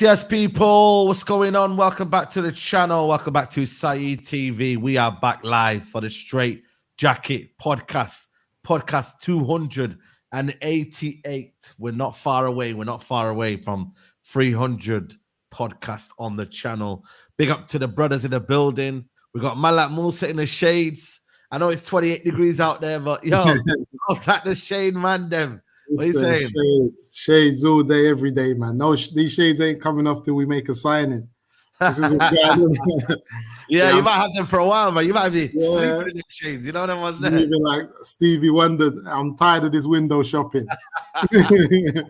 Yes, people. What's going on? Welcome back to the channel. Welcome back to Saeed TV. We are back live for the Straight Jacket podcast. Podcast 288. We're not far away. We're not far away from 300 podcasts on the channel. Big up to the brothers in the building. We got man like Musa in the shades. I know it's 28 degrees out there, but yo, I'll take the shade, man, them. What are you saying? Shades all day, every day, man. No, these shades ain't coming off till we make a signing. This is what's going on. Yeah, you might have them for a while, man. You might be sleeping in the shades. You know what I'm saying? Even like Stevie Wonder, I'm tired of this window shopping. You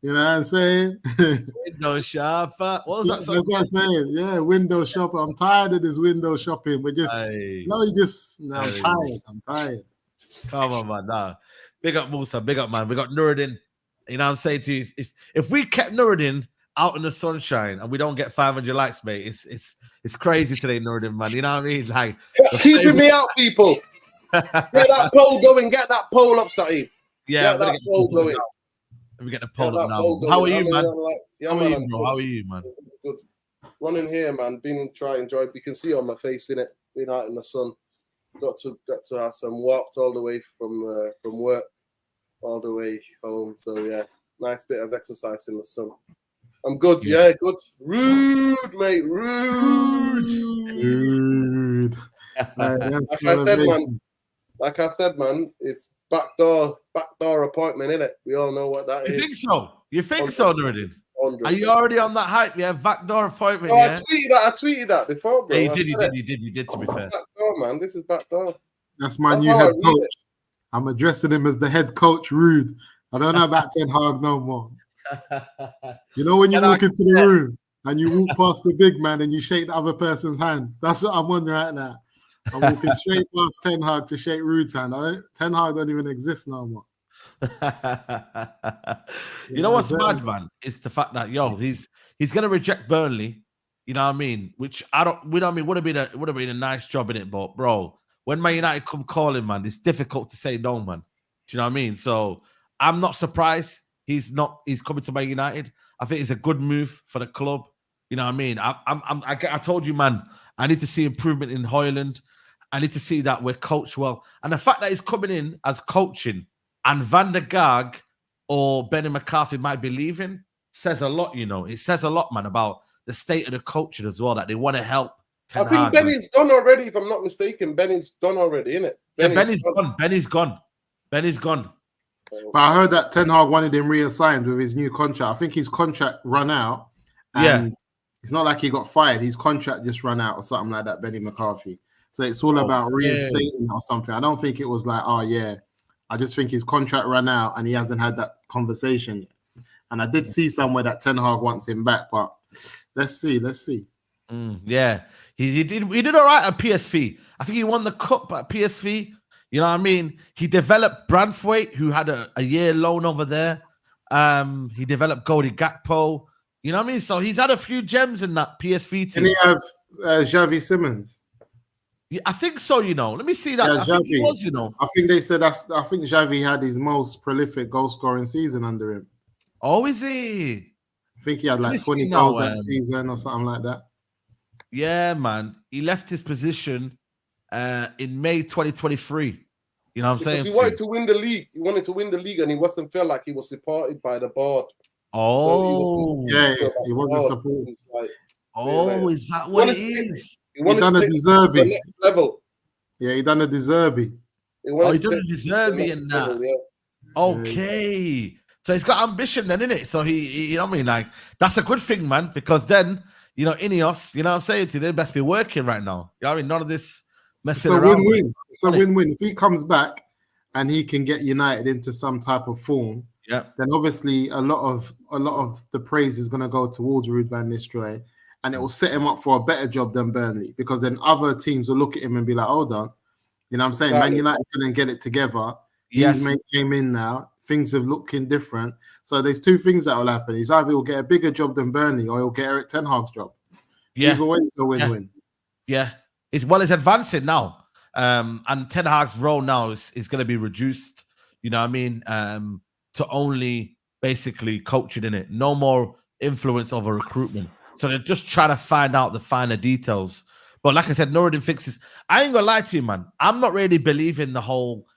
know what I'm saying? Window shopper. What was that song? That's what I'm saying. Yeah, window shopper. I'm tired of this window shopping. But just I'm tired. I'm tired. Come on, man. Nah. Big up Musa, big up, man. We got Nuruddin. You know what I'm saying to you? If we kept Nuruddin out in the sunshine and we don't get 500 likes, mate, it's crazy today, Nuruddin, man. You know what I mean? Like keeping me out, people. Get that poll going. Get that poll up, Saeed. Yeah, get that poll going. Let me get the poll up now. How are you, man? How are you, bro? How are you, man? Good. Running here, man. Been trying to enjoy. You can see on my face in it. Being out in the sun. Got to have some walked all the way from work. All the way home, so yeah, nice bit of exercise in the sun. I'm good, yeah, good. Rude, mate, rude. Like I said, man, it's backdoor appointment, innit? We all know what that is. You think so? You think so, Nuruddin? Are you already on that hype? Yeah, backdoor appointment. Oh, yeah? I tweeted that before, bro. Yeah, you did. To be fair, backdoor, man. This is backdoor. That's my new head coach. I'm addressing him as the head coach, Ruud. I don't know about Ten Hag no more. You know when you walk into the room and you walk past the big man and you shake the other person's hand? That's what I'm on right now. I'm walking straight past Ten Hag to shake Ruud's hand. Ten Hag don't even exist no more. You know what's mad, man? It's the fact that he's gonna reject Burnley. You know what I mean? Which would have been a nice job in it, but bro. When Man United come calling, man, it's difficult to say no, man. Do you know what I mean? So I'm not surprised he's coming to Man United. I think it's a good move for the club. You know what I mean? I told you, man, I need to see improvement in Højlund. I need to see that we're coached well. And the fact that he's coming in as coaching and Van der Gaag or Benny McCarthy might be leaving says a lot, you know. It says a lot, man, about the state of the coaching as well, that they want to help Ten I think Hag, Benny's gone already, if I'm not mistaken. Benny's done already, isn't it? Benny's gone. Benny's gone. Benny's gone. But I heard that Ten Hag wanted him reassigned with his new contract. I think his contract run out. And it's not like he got fired. His contract just ran out or something like that, Benny McCarthy. So it's all about reinstating or something. I don't think it was like, oh, yeah. I just think his contract ran out and he hasn't had that conversation yet. And I did see somewhere that Ten Hag wants him back, but let's see. Yeah, he did all right at PSV. I think he won the cup at PSV. You know what I mean? He developed Branthwaite, who had a year loan over there. He developed Cody Gakpo. You know what I mean? So he's had a few gems in that PSV team. Did he have Xavi Simons? Yeah, I think so, you know. Let me see that. Yeah, I think he was, you know. I think they said I think Xavi had his most prolific goal scoring season under him. Oh, is he? I think he had like 20 goals that season or something like that. Yeah, man. He left his position in May 2023. You know what I'm saying? Because he wanted to win the league. He wanted to win the league and he wasn't felt like he was supported by the board. Oh. So he wasn't supported. Is that what it is? He done a De Zerbi. Next level. Yeah, he done a De Zerbi. He done a De Zerbi in that. Yeah. Okay. So he's got ambition then, innit? So he, you know what I mean? Like, that's a good thing, man, because then, you know, Ineos, you know what I'm saying to you, they best be working right now. You know what I mean? None of this messing around. Win-win. It's a win-win. If he comes back and he can get United into some type of form, then obviously a lot of the praise is going to go towards Ruud van Nistelrooy, and it will set him up for a better job than Burnley, because then other teams will look at him and be like, hold on, you know what I'm saying? Man United couldn't get it together. These men came in now. Things are looking different. So there's two things that will happen. He's either will get a bigger job than Burnley or he'll get Eric Ten Hag's job. Yeah. Either way, it's a win-win. Yeah. It's advancing now. And Ten Hag's role now is going to be reduced, you know what I mean, to only basically coaching in it. No more influence over recruitment. So they're just trying to find out the finer details. But like I said, Nuruddin fixes. I ain't gonna lie to you, man. I'm not really believing the whole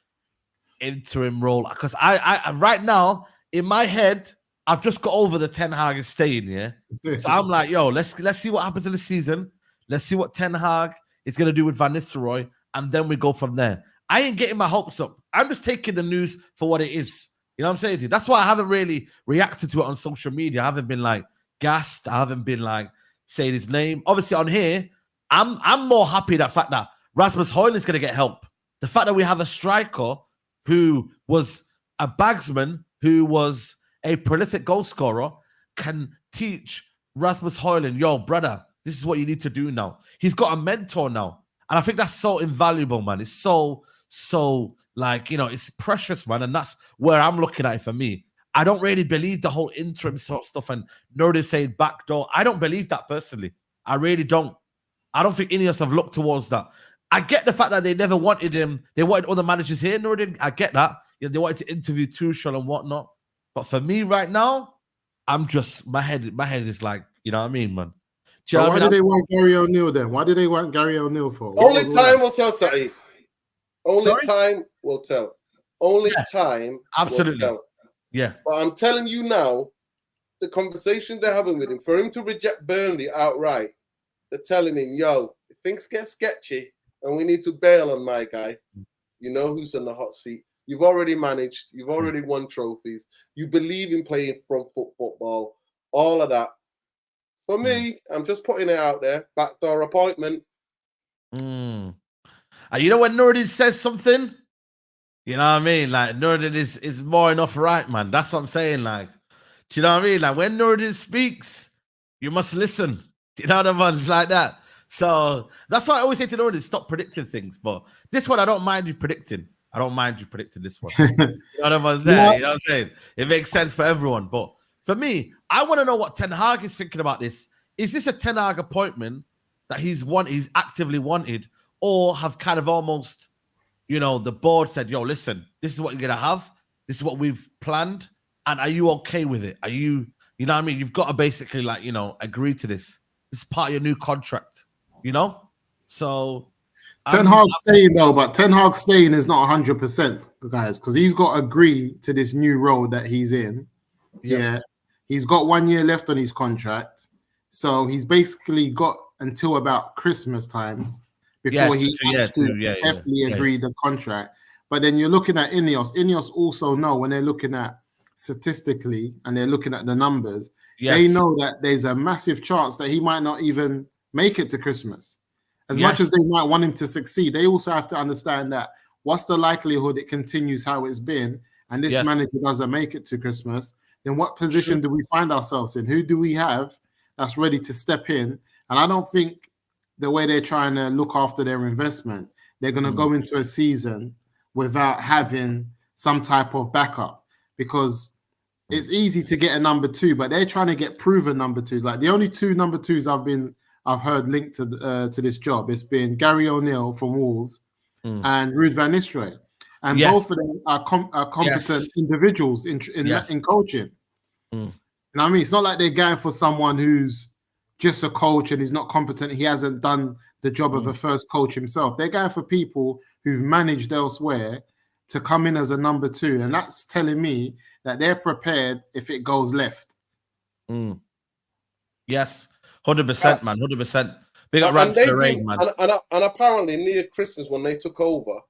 interim role, because I right now in my head I've just got over the Ten Hag is staying. Yeah, so I'm like, yo, let's see what happens in the season. Let's see what Ten Hag is gonna do with Van Nistelrooy, and then we go from there. I ain't getting my hopes up. I'm just taking the news for what it is. You know what I'm saying to you? That's why I haven't really reacted to it on social media. I haven't been like gassed. I haven't been like saying his name. Obviously on here, I'm more happy that fact that Rasmus Højlund is gonna get help. The fact that we have a striker who was a bagsman, who was a prolific goal scorer, can teach Rasmus Højlund, yo, brother, this is what you need to do now. He's got a mentor now. And I think that's so invaluable, man. It's so like, you know, it's precious, man. And that's where I'm looking at it for me. I don't really believe the whole interim sort of stuff and Nuruddin saying backdoor. I don't believe that personally. I really don't. I don't think any of us have looked towards that. I get the fact that they never wanted him. They wanted other managers here. Nuruddin, I get that. You know, they wanted to interview Tuchel and whatnot. But for me right now, I'm just my head is like, you know what I mean, man. Why did they want Gary O'Neill then? Why did they want Gary O'Neill for? Only time will tell, Saeed. Only time will tell. Only time. Absolutely. Will tell. Yeah. But I'm telling you now, the conversation they're having with him, for him to reject Burnley outright, they're telling him, yo, if things get sketchy and we need to bail on my guy, you know who's in the hot seat. You've already managed. You've already won trophies. You believe in playing front foot football. All of that. For me, I'm just putting it out there. Backdoor appointment. You know when Nuruddin says something? You know what I mean? Like, Nuruddin is more enough right, man. That's what I'm saying. Like, do you know what I mean? Like, when Nuruddin speaks, you must listen. Do you know what I mean? It's like that. So that's why I always say to Nuruddin, stop predicting things. But this one, I don't mind you predicting. I don't mind you predicting this one. You know what I'm saying? Yeah. You know what I'm saying? It makes sense for everyone. But for me, I want to know what Ten Hag is thinking about this. Is this a Ten Hag appointment that he's actively wanted, or have kind of almost, you know, the board said, yo, listen, this is what you're going to have. This is what we've planned. And are you okay with it? Are you know what I mean? You've got to basically, like, you know, agree to this. This is part of your new contract, you know? So Ten Hag staying though, but Ten Hag staying is not 100%, guys, because he's got to agree to this new role that he's in. Yep. Yeah, he's got 1 year left on his contract, so he's basically got until about Christmas times before he has to definitely agree the contract. But then you're looking at Ineos. Ineos also know when they're looking at statistically and they're looking at the numbers, they know that there's a massive chance that he might not even make it to Christmas. As much as they might want him to succeed, they also have to understand that what's the likelihood it continues how it's been and this manager doesn't make it to Christmas, then what position do we find ourselves in? Who do we have that's ready to step in? And I don't think the way they're trying to look after their investment, they're going to go into a season without having some type of backup, because it's easy to get a number two, but they're trying to get proven number twos. Like the only two number twos I've heard linked to this job, it's been Gary O'Neill from Wolves and Ruud van Nistelrooy. And both of them are competent individuals in coaching. You know what I mean? It's not like they're going for someone who's just a coach and he's not competent. He hasn't done the job of a first coach himself. They're going for people who've managed elsewhere to come in as a number two. And that's telling me that they're prepared if it goes left. Yes, 100%, man, 100%. Big up Rance the Rain, man. And apparently near Christmas when they took over,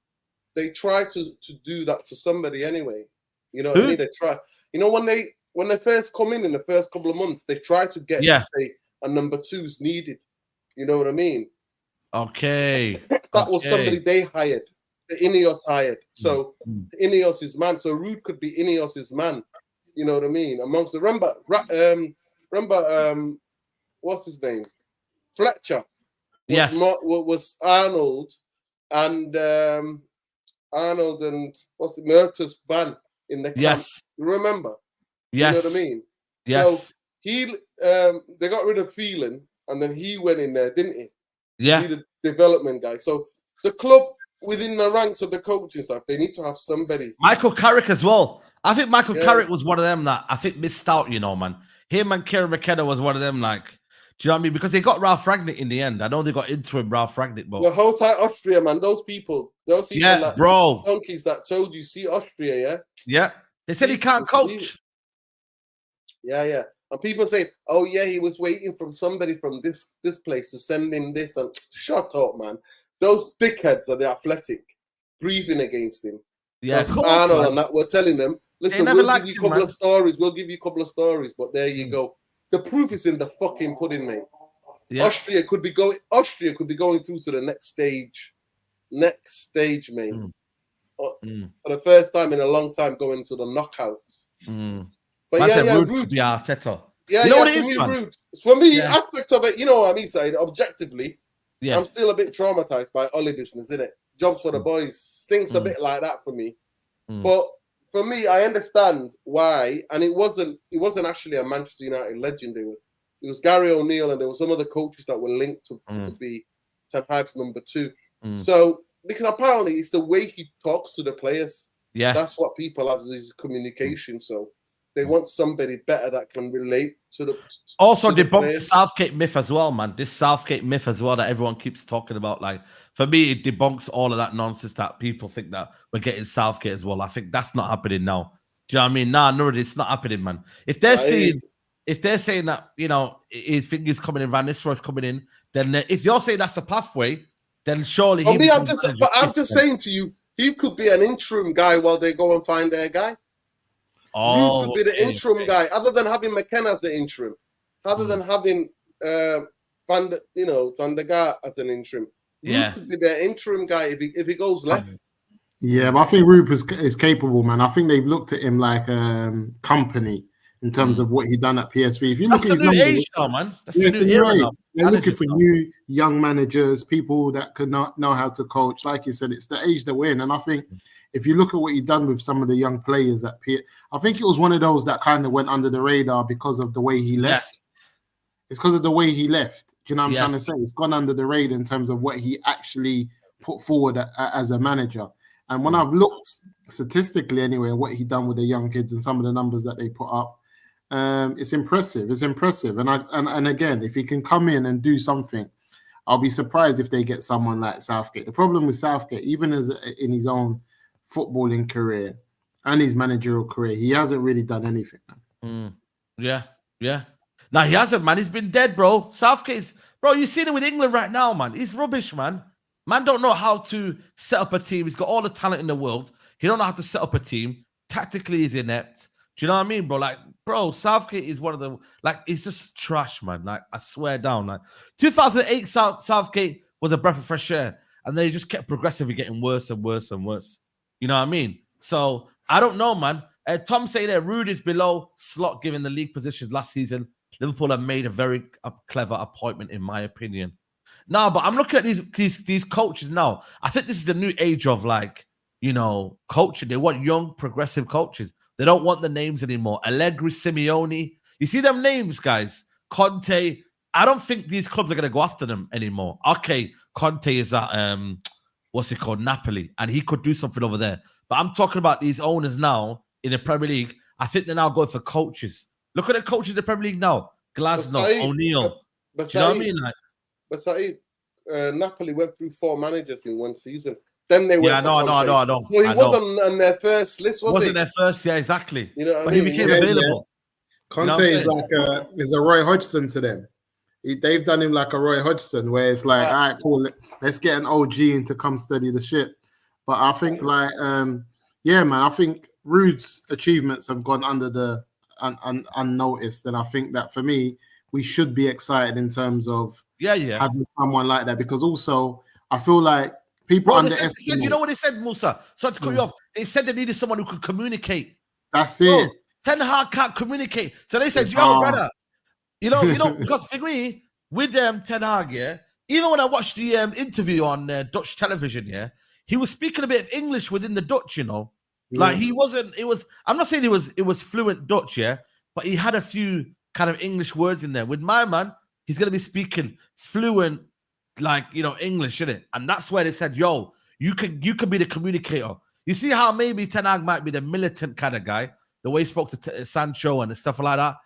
they tried to do that to somebody anyway. You know what I mean? They try. You know, when they first come in the first couple of months, they try to get say a number two's needed. You know what I mean? Okay. That was somebody they hired. The Ineos hired. So Ineos's man. So Ruud could be Ineos's man. You know what I mean? Amongst the remember what's his name? Fletcher. Was Arnold and what's the Mertus ban in the camp. Yes. Remember? Yes. You know what I mean? Yes. So he they got rid of Phelan and then he went in there, didn't he? Yeah. He the development guy. So the club within the ranks of the coaching staff, they need to have somebody. Michael Carrick as well. I think Michael Carrick was one of them that I think missed out, you know, man. Him and Kieran McKenna was one of them, like, do you know what I mean? Because they got Ralph Ragnick in the end. I know they got interim Ralph Ragnick, but the whole time Austria, man, those people like bro, donkeys that told you, see Austria, they said he can't coach. Yeah. And people say, oh yeah, he was waiting from somebody from this place to send him this, and shut up, man. Those dickheads are the Athletic breathing against him. Yeah, Arnold and that we're telling them, listen, we'll give you a couple of stories. We'll give you a couple of stories, but there you go. The proof is in the fucking pudding, mate. Yeah. Austria could be going through to the next stage. Next stage, mate. For the first time in a long time, going to the knockouts. But Ruud. Yeah, Arteta. Yeah, you know what it is, Ruud. For me, aspect of it, you know what I mean, Saeed, objectively, I'm still a bit traumatized by Ollie business, innit? Jobs for the boys. Stinks a bit like that for me. But for me, I understand why, and it wasn't actually a Manchester United legend. It was Gary O'Neill, and there were some other coaches that were linked to be Ten Hag's number two. So because apparently it's the way he talks to the players. Yeah, that's what people have, is communication. So they want somebody better that can relate to the. Also, debunks the Southgate myth as well, man. This Southgate myth as well that everyone keeps talking about. Like, for me, it debunks all of that nonsense that people think that we're getting Southgate as well. I think that's not happening now. Do you know what I mean? Nah, no, it's not happening, man. If they're saying that, you know, his finger's coming in, Van Nistelrooy's coming in, then if you're saying that's the pathway, then surely. I'm just saying to you, he could be an interim guy while they go and find their guy. Ruud could be the interim guy, other than having McKenna as the interim, other than having Van der Gaar as an interim. Ruud could be the interim guy if he goes left. Yeah, but I think Ruud is capable, man. I think they've looked at him like company in terms of what he done at PSV. If you look at his numbers, age now, man. That's the new age. They're looking for new young managers, people that could not know how to coach. Like you said, it's the age that we're in, and I think. If you look at what he done with some of the young players at PSV, I think it was one of those that kind of went under the radar because of the way he left. Yes. It's because of the way he left. Do you know what I'm trying to say? It's gone under the radar in terms of what he actually put forward as a manager. And when I've looked statistically anyway, what he done with the young kids and some of the numbers that they put up, it's impressive. It's impressive. And again, if he can come in and do something, I'll be surprised if they get someone like Southgate. The problem with Southgate, even as in his own footballing career and his managerial career, he hasn't really done anything. Yeah. Now he hasn't, man. He's been dead, bro. Southgate's, bro. You seen him with England right now, man. He's rubbish, man. Man don't know how to set up a team. He's got all the talent in the world. He don't know how to set up a team. Tactically, he's inept. Do you know what I mean, bro? Like, bro, Southgate is one of the, like, he's just trash, man. Like, I swear down. Like, 2008 Southgate was a breath of fresh air. And then he just kept progressively getting worse and worse and worse. You know what I mean? So, I don't know, man. Tom saying that Ruud is below Slot given the league positions last season. Liverpool have made a very clever appointment, in my opinion. No, but I'm looking at these coaches now. I think this is the new age of, like, you know, coaching. They want young, progressive coaches. They don't want the names anymore. Allegri, Simeone. You see them names, guys? Conte. I don't think these clubs are going to go after them anymore. Okay, Conte is at, what's it called, Napoli, and he could do something over there. But I'm talking about these owners now in the Premier League. I think they're now going for coaches. Look at the coaches in the Premier League now. Glasgow, O'Neill. Do you know what I mean? Like, but Saeed, Napoli went through 4 managers in one season. Then they went. Yeah, no. So he wasn't on their first list, was he? Wasn't their first, yeah, exactly. You know what I but mean? he became available. Conte is like a Roy Hodgson to them. They've done him like a Roy Hodgson, where it's like, all right, cool, let's get an OG in to come steady the ship. But I think, like, yeah, man, I think Ruud's achievements have gone under the unnoticed, and I think that for me, we should be excited in terms of having someone like that, because also I feel like people underestimate. You know what they said, Musa? Sorry to cut you off. They said they needed someone who could communicate. That's it. Ten Hag can't communicate, so they said, "Yo, brother, you know, because for me, with Ten Hag, yeah, even when I watched the interview on Dutch television, yeah, he was speaking a bit of English within the Dutch, you know, like he wasn't. It was. I'm not saying it was fluent Dutch, yeah, but he had a few kind of English words in there. With my man, he's gonna be speaking fluent, like, you know, English, innit? And that's where they said, "Yo, you could be the communicator." You see how maybe Ten Hag might be the militant kind of guy, the way he spoke to Sancho and stuff like that.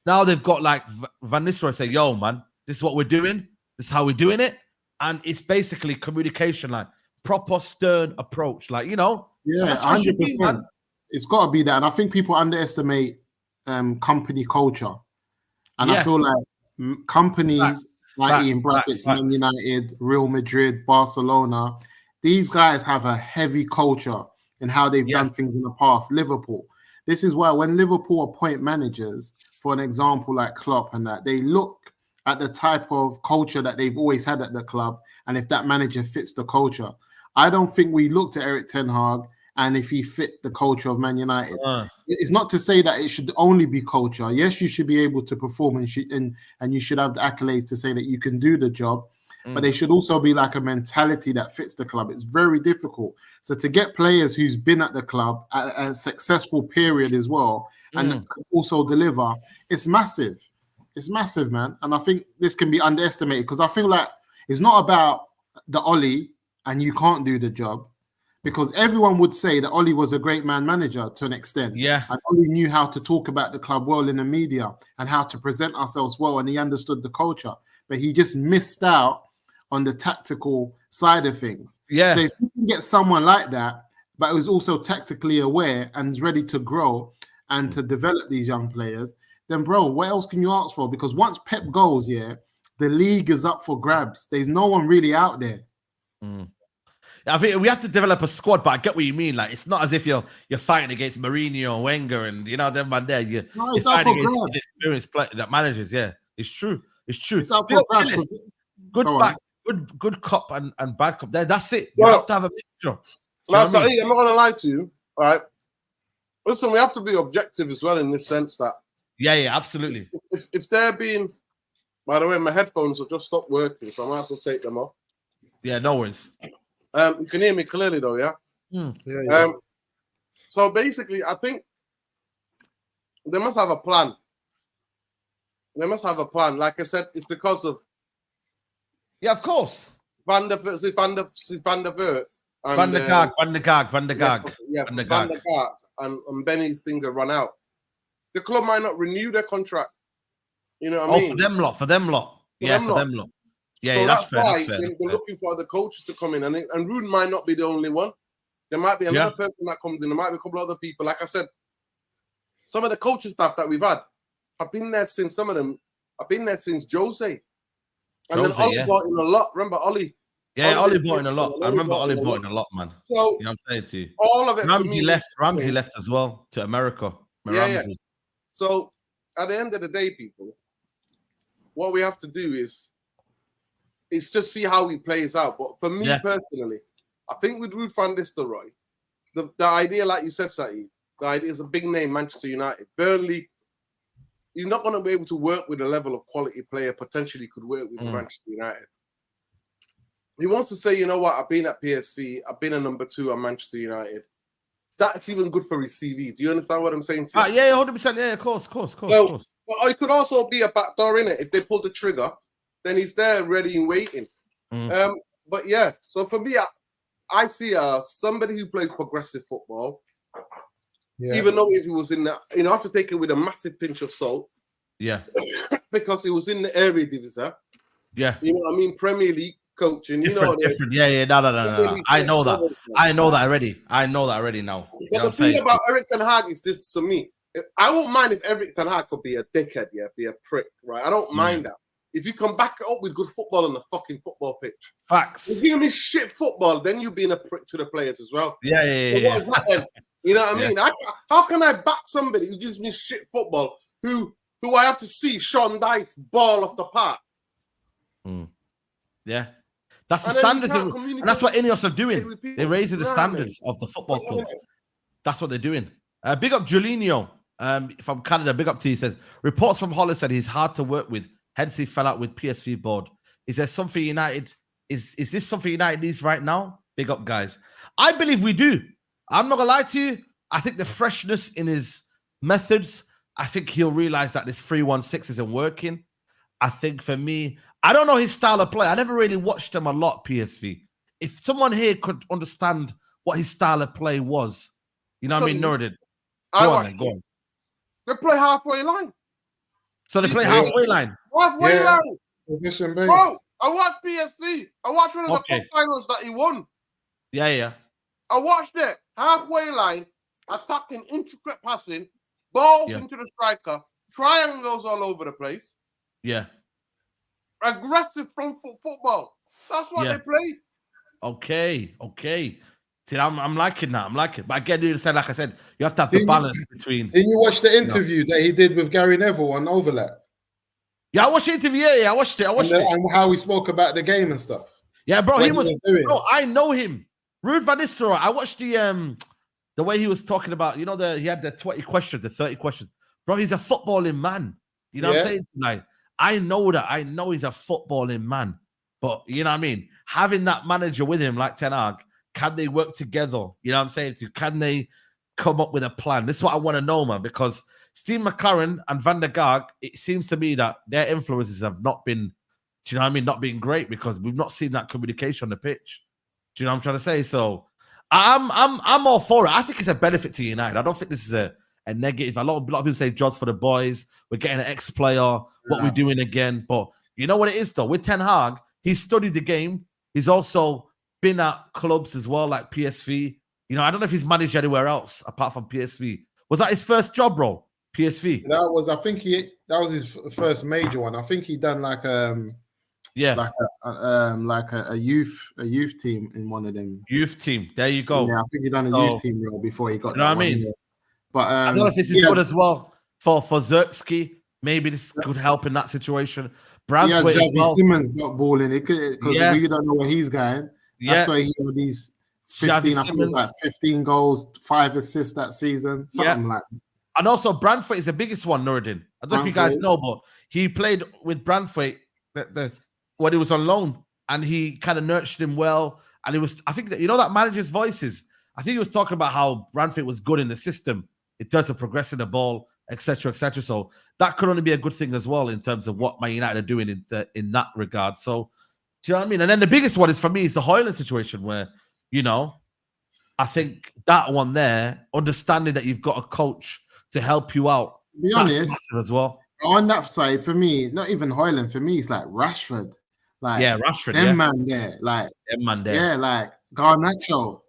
Now they've got like Van Nistelrooy say, "Yo, man, this is what we're doing. This is how we're doing it," and it's basically communication, like proper stern approach, like, you know. Yeah, 100%. It's got to be that, and I think people underestimate company culture, and I feel like companies like in brackets, Man United, Real Madrid, Barcelona, these guys have a heavy culture in how they've done things in the past. Liverpool. This is why when Liverpool appoint managers, for an example like Klopp and that, they look at the type of culture that they've always had at the club, and if that manager fits the culture. I don't think we looked at Erik ten Hag and if he fit the culture of Man United. It's not to say that it should only be culture. Yes, you should be able to perform and you should have the accolades to say that you can do the job, but they should also be like a mentality that fits the club. It's very difficult. So to get players who's been at the club at a successful period as well and also deliver, it's massive. It's massive, man. And I think this can be underestimated because I feel like it's not about the Ollie and you can't do the job, because everyone would say that Ollie was a great man manager to an extent. Yeah. And Ollie knew how to talk about the club well in the media and how to present ourselves well, and he understood the culture. But he just missed out on the tactical side of things. Yeah. So if you can get someone like that, but who's also tactically aware and is ready to grow and to develop these young players, then bro, what else can you ask for? Because once Pep goes, the league is up for grabs. There's no one really out there. I think we have to develop a squad, but I get what you mean. Like, it's not as if you're fighting against Mourinho and Wenger and, you know, them man there. You're fighting against experienced managers. Yeah, it's true. It's true. It's up for grabs. Good cop and bad cop. That's it. You have to have a mixture. I'm not going to lie to you. All right. Listen, we have to be objective as well in this sense that. Yeah, absolutely. If they're being, by the way, my headphones have just stopped working, so I might have to take them off. Yeah, no worries. You can hear me clearly though, yeah? Yeah. So basically, I think they must have a plan. They must have a plan. Like I said, it's because of... Yeah, of course. Van der Vaart. Van der Gaag. Yeah, Van der Gaag. And Benny's thing to run out. The club might not renew their contract. You know what I mean? For them lot. Yeah, for them lot. Yeah, So yeah, that's fair. why That's fair. they're looking for other coaches to come in, and Ruud might not be the only one. There might be another person that comes in. There might be a couple of other people. Like I said, some of the coaching staff that we've had, I've been there since some of them. I've been there since Jose. And then Ollie brought in a lot. Remember Ollie? Yeah, Ollie brought in a lot. I remember Ollie brought in a lot, man. So, you know what I'm saying to you? All of it Ramsey for me, left. Ramsey left as well to America. Ramsey. So at the end of the day, people, what we have to do is just see how he plays out. But for me personally, I think with Ruud van Nistelrooy, the idea, like you said, Saeed, the idea is a big name, Manchester United. Burnley, he's not going to be able to work with a level of quality player potentially could work with Manchester United. He wants to say, you know what, I've been at PSV, I've been a number 2 at Manchester United. That's even good for his CV. Do you understand what I'm saying to you? Yeah, 100%. Yeah, of course. But it could also be a backdoor in it. If they pull the trigger, then he's there ready and waiting. But yeah, so for me, I see somebody who plays progressive football. Yeah. Even though if he was in that, I have to take it with a massive pinch of salt. Yeah. Because he was in the Eredivisie. Yeah. You know what I mean? Premier League coaching. Different. Yeah. No. I know that. I know that already now. But the thing about Erik ten Hag is this to me. I won't mind if Erik ten Hag could be a dickhead, be a prick, right? I don't mind that. If you can back it up with good football on the fucking football pitch. Facts. If you're gonna be shit football, then you're being a prick to the players as well. Yeah. So what is that then? You know what I mean? How can I back somebody who gives me shit football, who I have to see Sean Dice ball off the park? Yeah. That's the standards. And that's what Ineos are doing. They're raising the standards of the football club. That's what they're doing. Big up Julinho. From Canada, big up to you. He says, reports from Holland said he's hard to work with. Hence he fell out with PSV board. Is there something United... Is this something United needs right now? Big up, guys. I believe we do. I'm not going to lie to you. I think the freshness in his methods, I think he'll realize that this 3-1-6 isn't working. I think for me, I don't know his style of play. I never really watched him a lot, PSV. If someone here could understand what his style of play was, you know what I mean? Nordin. Go on. They play halfway line. So they play halfway line? Halfway line. Position base. Bro, I watched PSV. I watched one of the cup finals that he won. Yeah. I watched it. Halfway line, attacking, intricate passing, balls into the striker, triangles all over the place. Yeah. Aggressive front foot football. That's what they play. Okay. See, I'm liking that. I'm liking it. But again, like I said, you have to have the balance between... Didn't you watch the interview that he did with Gary Neville on Overlap? Yeah, I watched the interview. Yeah, I watched it. And how he spoke about the game and stuff. Yeah, bro, bro, I know him. Ruud van Nistelrooy. I watched the way he was talking about, he had the 20 questions, the 30 questions. Bro, he's a footballing man. You know what I'm saying? Like, I know that. I know he's a footballing man. But, you know what I mean? Having that manager with him, like Ten Hag, can they work together? You know what I'm saying? Can they come up with a plan? This is what I want to know, man, because Steve McLaren and Van der Gaag, it seems to me that their influences have not been, do you know what I mean, not being great because we've not seen that communication on the pitch. Do you know what I'm trying to say? So I'm all for it. I think it's a benefit to United. I don't think this is a negative. A lot of people say jobs for the boys. We're getting an ex-player. What we're doing again. But you know what it is, though? With Ten Hag, he's studied the game. He's also been at clubs as well, like PSV. I don't know if he's managed anywhere else apart from PSV. Was that his first job role? PSV. I think that was his first major one. I think he done like a youth team in one of them. Youth team. There you go. Yeah, I think he done a youth team role before he got. You know what I mean? But I don't know if this is good as well for Zertsky. Maybe this could help in that situation. Brandtwaite as well. Simmons got balling because we don't know where he's going. That's why he had these 15 goals, 5 assists that season, something like that. And also, Brandtwaite is the biggest one, Nuruddin. I don't know if you guys know, but he played with Brandtwaite when he was on loan, and he kind of nurtured him well. And he was, I think that, that manager's voices. I think he was talking about how Brandtwaite was good in the system. It does a progressing the ball, etc., etc. So that could only be a good thing as well in terms of what Man United are doing in that regard. So, do you know what I mean? And then the biggest one is for me is the Højlund situation where, I think that one there, understanding that you've got a coach to help you out. To be honest, as well. On that side, for me, not even Højlund, for me, it's like Rashford. Like Rashford, them man there, like them man there. yeah, like Garnacho,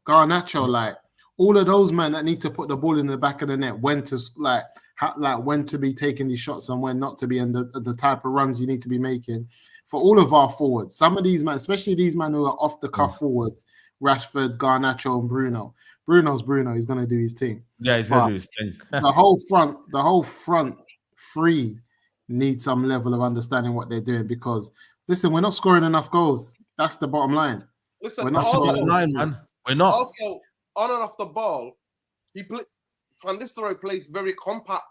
like all of those men that need to put the ball in the back of the net, when to when to be taking these shots and when not to be, and the type of runs you need to be making for all of our forwards. Some of these men, especially these men who are off the cuff forwards, Rashford, Garnacho, and Bruno. Bruno's Bruno. He's gonna do his thing. Yeah, he's gonna do his thing. the whole front three need some level of understanding what they're doing, because listen, we're not scoring enough goals. That's the bottom line. Listen, we're not scoring line, man. We're not. Also, on and off the ball, Van Nistelrooy plays very compact.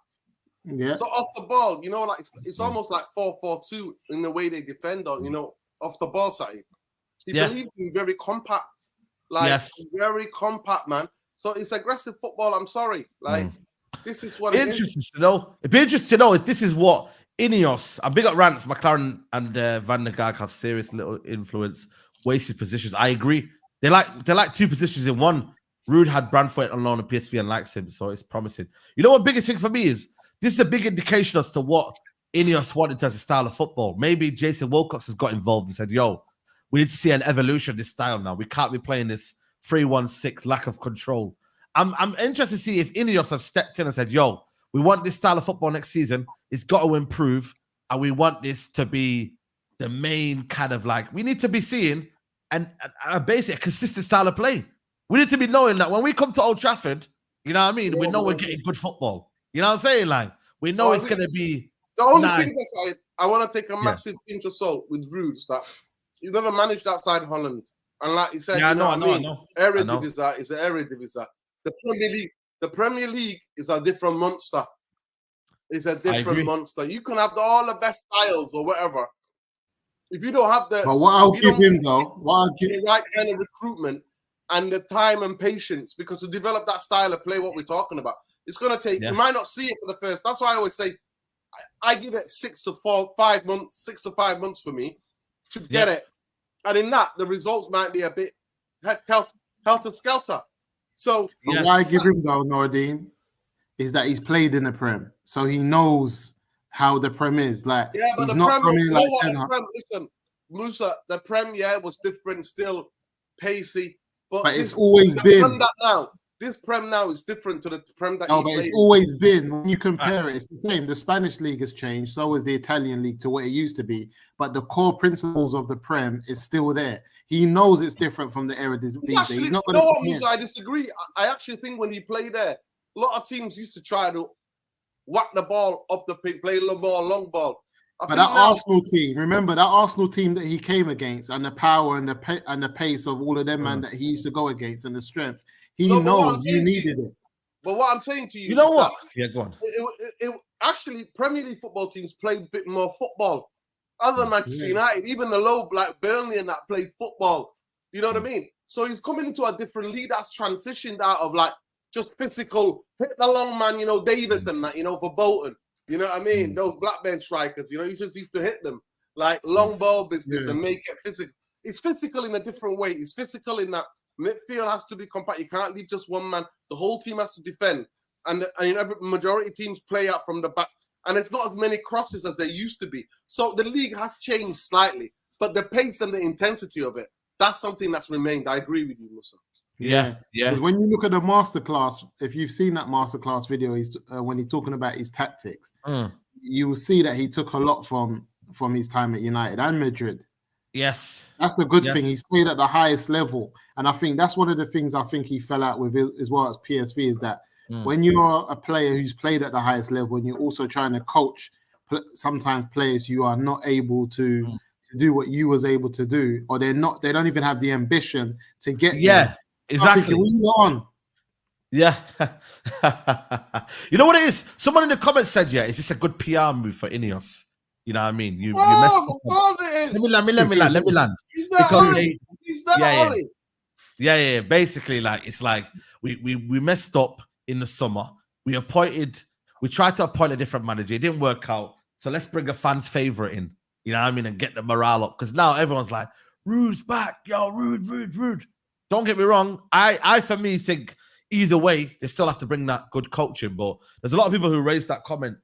Yeah. So off the ball, you know, like it's almost like 4-4-2 in the way they defend on, you know, off the ball side. He believes in very compact. Like very compact, man. So it's aggressive football. I'm sorry. Like this is what it is. It'd be interesting to know if this is what Ineos, and big up Rants, McLaren and Van der Gaag have serious little influence, wasted positions. I agree. They like two positions in one. Ruud had Brandfoot on loan at PSV and likes him, so it's promising. You know what biggest thing for me is? This is a big indication as to what Ineos wanted in terms of style of football. Maybe Jason Wilcox has got involved and said, yo, we need to see an evolution of this style now. We can't be playing this 3-1-6 lack of control. I'm interested to see if Ineos have stepped in and said, yo, we want this style of football next season. It's got to improve, and we want this to be the main kind of like, we need to be seeing a basic, consistent style of play. We need to be knowing that when we come to Old Trafford, you know what I mean? We know we're getting good football. You know what I'm saying? Like, we know it's going to be the only nice. thing that's I want to take a massive pinch of salt with Ruud is that he's never managed outside Holland. And like you said, you know what I mean? Eredivisie is an Eredivisie. The Premier League is a different monster. It's a different monster. You can have all the best styles or whatever. If you don't have the right kind of recruitment and the time and patience, because to develop that style of play, what we're talking about, it's going to take, you might not see it for the first. That's why I always say, I give it 6 to 5 months for me to get it. And in that, the results might be a bit helter-skelter. So, why I give him though, Nordine, is that he's played in the Prem. So he knows how the Prem is. Like, but he's not coming like 10. Listen, Musa, the Prem, was different, still pacey. But it's always been. This Prem now is different to the Prem that but it's always been. When you compare it, it's the same. The Spanish league has changed, so has the Italian league to what it used to be. But the core principles of the Prem is still there. He knows it's different from the Eredivisie. He's not going to. Musa, I disagree. I actually think when he played there, a lot of teams used to try to whack the ball up the pitch, play the ball, long ball. But that Arsenal team, remember that Arsenal team that he came against, and the power and the pace of all of them, man, that he used to go against, and the strength. He knows you needed it. But what I'm saying to you, you know what? Go on. It actually, Premier League football teams play a bit more football. Other than Manchester United, even the low like Burnley and that play football. You know what I mean? So he's coming into a different league that's transitioned out of like just physical, hit the long man, Davis and that, for Bolton. You know what I mean? Those Blackburn strikers, you just used to hit them like long ball business and make it physical. It's physical in a different way. It's physical in that midfield has to be compact. You can't leave just one man. The whole team has to defend. And every majority teams play out from the back. And it's not as many crosses as there used to be. So the league has changed slightly. But the pace and the intensity of it, that's something that's remained. I agree with you, Musa. Yeah. Because when you look at the masterclass, if you've seen that masterclass video, when he's talking about his tactics, you will see that he took a lot from his time at United and Madrid. Yes. That's the good thing. He's played at the highest level. And I think that's one of the things I think he fell out with as well as PSV is that when you're a player who's played at the highest level and you're also trying to coach sometimes players who are not able to do what you was able to do, or they don't even have the ambition to get there. Exactly. Yeah. You know what it is? Someone in the comments said, is this a good PR move for Ineos? You know what I mean? You messed up. Let me land. Because basically, like it's like we messed up in the summer. We tried to appoint a different manager. It didn't work out. So let's bring a fan's favorite in. You know what I mean? And get the morale up. Because now everyone's like, Ruud's back. Yo, Ruud. Don't get me wrong. I for me think either way, they still have to bring that good coaching. But there's a lot of people who raised that comment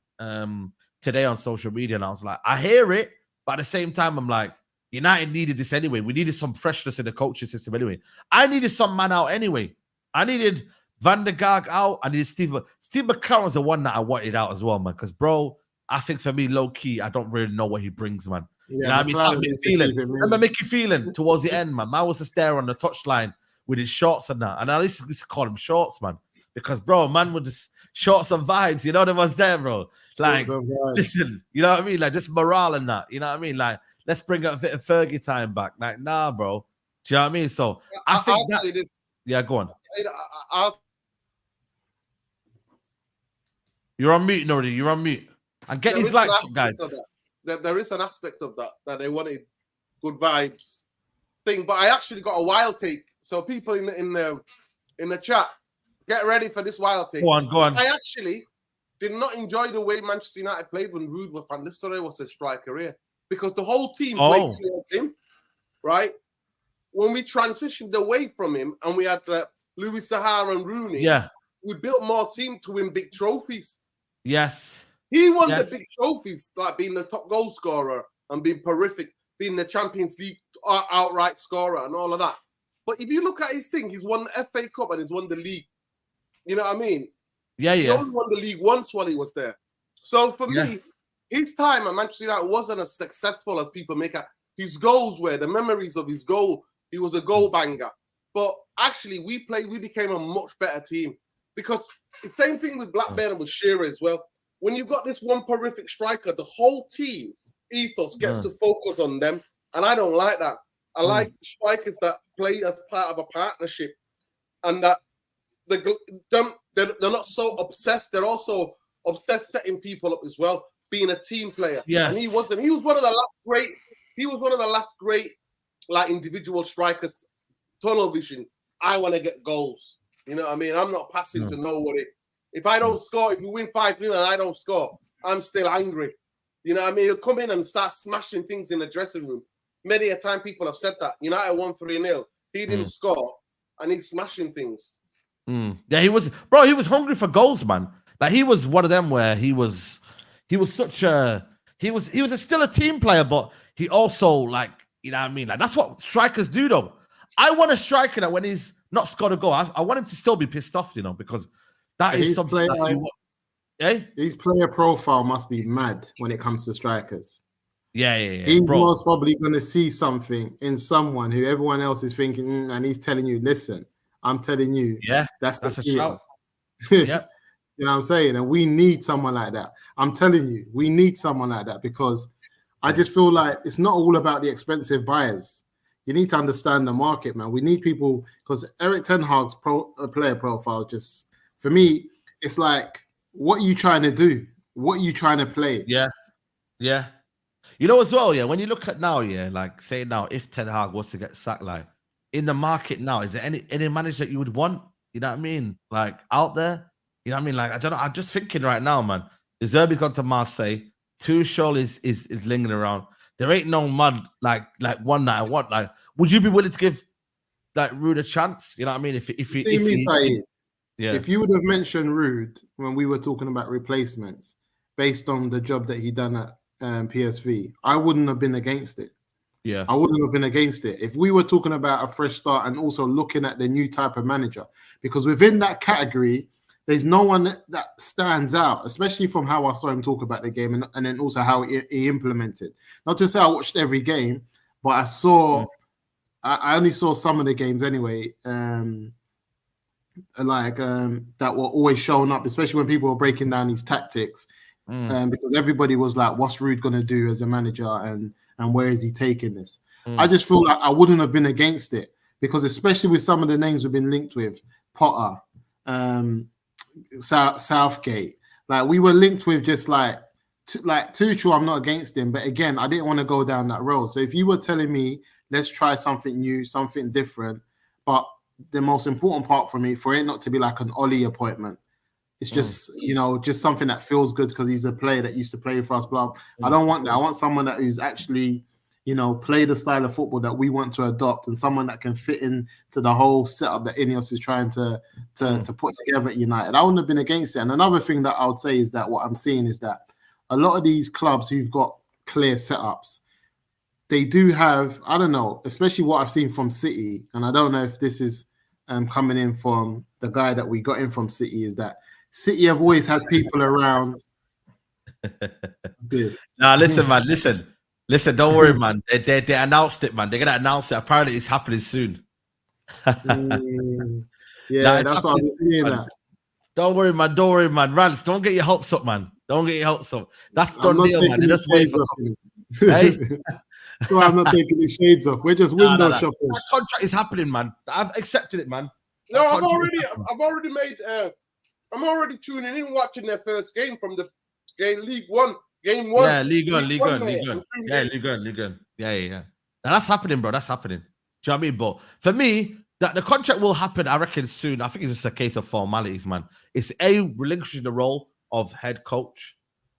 today on social media, and I was like, I hear it, but at the same time, I'm like, United needed this anyway. We needed some freshness in the coaching system anyway. I needed some man out anyway. I needed Van der Gaag out. I needed Steve McCarron was the one that I wanted out as well, man. Because, bro, I think for me, low key, I don't really know what he brings, man. Yeah, you know what I mean? It's like Mickey feeling. Remember Mickey feeling towards the end, man. Man was just there on the touchline with his shorts and that. And I used to call him shorts, man. Because, bro, man with just shorts and vibes. You know what was there, bro? Like, listen, you know what I mean? Like, just morale and that. You know what I mean? Like, let's bring a bit of Fergie time back. Like, nah, bro. Do you know what I mean? So, I think that... Yeah, go on. You're on mute, Nordy. You're on mute. And get these likes up, guys. There is an aspect of that they wanted good vibes thing, but I actually got a wild take. So people in the chat, get ready for this wild take. Go on. I actually did not enjoy the way Manchester United played when Ruud van Nistelrooy was a striker here, because the whole team played towards him, right? When we transitioned away from him and we had Louis Sahara and Rooney, we built more team to win big trophies. Yes. He won the big trophies, like being the top goal scorer and being horrific, being the Champions League outright scorer and all of that. But if you look at his thing, he's won the FA Cup and he's won the league. You know what I mean? Yeah. He only won the league once while he was there. So for me, his time at Manchester United wasn't as successful as people make it. His goals were, the memories of his goal, he was a goal banger. But actually, we became a much better team. Because the same thing with Blackburn and with Shearer as well. When you've got this one horrific striker, the whole team ethos gets to focus on them. And I don't like that. I like strikers that play as part of a partnership and that they're not so obsessed. They're also obsessed setting people up as well, being a team player. Yes. And he wasn't. He was one of the last great like individual strikers, tunnel vision. I want to get goals. You know what I mean? I'm not passing to nobody. If I don't score, if you win 5-0 and I don't score, I'm still angry. You know what I mean? He'll come in and start smashing things in the dressing room. Many a time people have said that. United won 3-0. He didn't score and he's smashing things. Yeah, he was hungry for goals, man. Like he was one of them where he was still a team player, but he also like, you know what I mean? Like that's what strikers do though. I want a striker that when he's not scored a goal, I want him to still be pissed off, you know, because that is something that you want. His player profile must be mad when it comes to strikers. Yeah. He's most probably going to see something in someone who everyone else is thinking, and he's telling you, listen, I'm telling you, that's a shout. Yep. You know what I'm saying? And we need someone like that. I'm telling you, we need someone like that because I just feel like it's not all about the expensive buyers. You need to understand the market, man. We need people because Eric Ten Hag's player profile just, for me, it's like, what are you trying to do? What are you trying to play? Yeah. You know as well, when you look at now, like say now, if Ten Hag was to get sacked, like in the market now, is there any manager that you would want? You know what I mean? Like out there, you know what I mean? Like I don't know. I'm just thinking right now, man. Zerbi's gone to Marseille. Tuchel is lingering around. There ain't no mud like one that I want. Like, would you be willing to give like Ruud a chance? You know what I mean? If you would have mentioned Ruud when we were talking about replacements based on the job that he done at PSV, I wouldn't have been against it. Yeah, I wouldn't have been against it if we were talking about a fresh start and also looking at the new type of manager. Because within that category, there's no one that stands out, especially from how I saw him talk about the game and then also how he implemented. Not to say I watched every game, but I saw, I only saw some of the games anyway, that were always showing up, especially when people were breaking down his tactics. Because everybody was like, what's Ruud going to do as a manager and where is he taking this? I just feel like I wouldn't have been against it because especially with some of the names we've been linked with, Potter, Southgate, like we were linked with just like Tuchel, I'm not against him, but again, I didn't want to go down that road. So if you were telling me, let's try something new, something different, but the most important part for me, for it not to be like an Ollie appointment, it's just, just something that feels good because he's a player that used to play for us. Blah. I don't want that. I want someone that who's actually, play the style of football that we want to adopt and someone that can fit into the whole setup that Ineos is trying to put together at United. I wouldn't have been against it. And another thing that I would say is that what I'm seeing is that a lot of these clubs who've got clear setups, they do have, I don't know, especially what I've seen from City, and I don't know if this is coming in from the guy that we got in from City, is that City have always had people around this. Nah, listen, man, listen, don't worry, man. They announced it, man. They're gonna announce it. Apparently, it's happening soon. Yeah, Nah, that's what I was seeing. That. Don't worry, man. Don't worry, man. Rance, don't get your hopes up, man. Don't get your hopes up. That's done deal, man. They're just waiting for hey? So I'm not taking the shades off. We're just window shopping. That contract is happening, man. I've accepted it, man. No, I've already made. I'm already tuning in, watching their first game from the League One. Game 1. Yeah, League One. Yeah, League One. Yeah. Now that's happening, bro. That's happening. Do you know what I mean? But for me, that the contract will happen, I reckon, soon. I think it's just a case of formalities, man. It's relinquishing the role of head coach.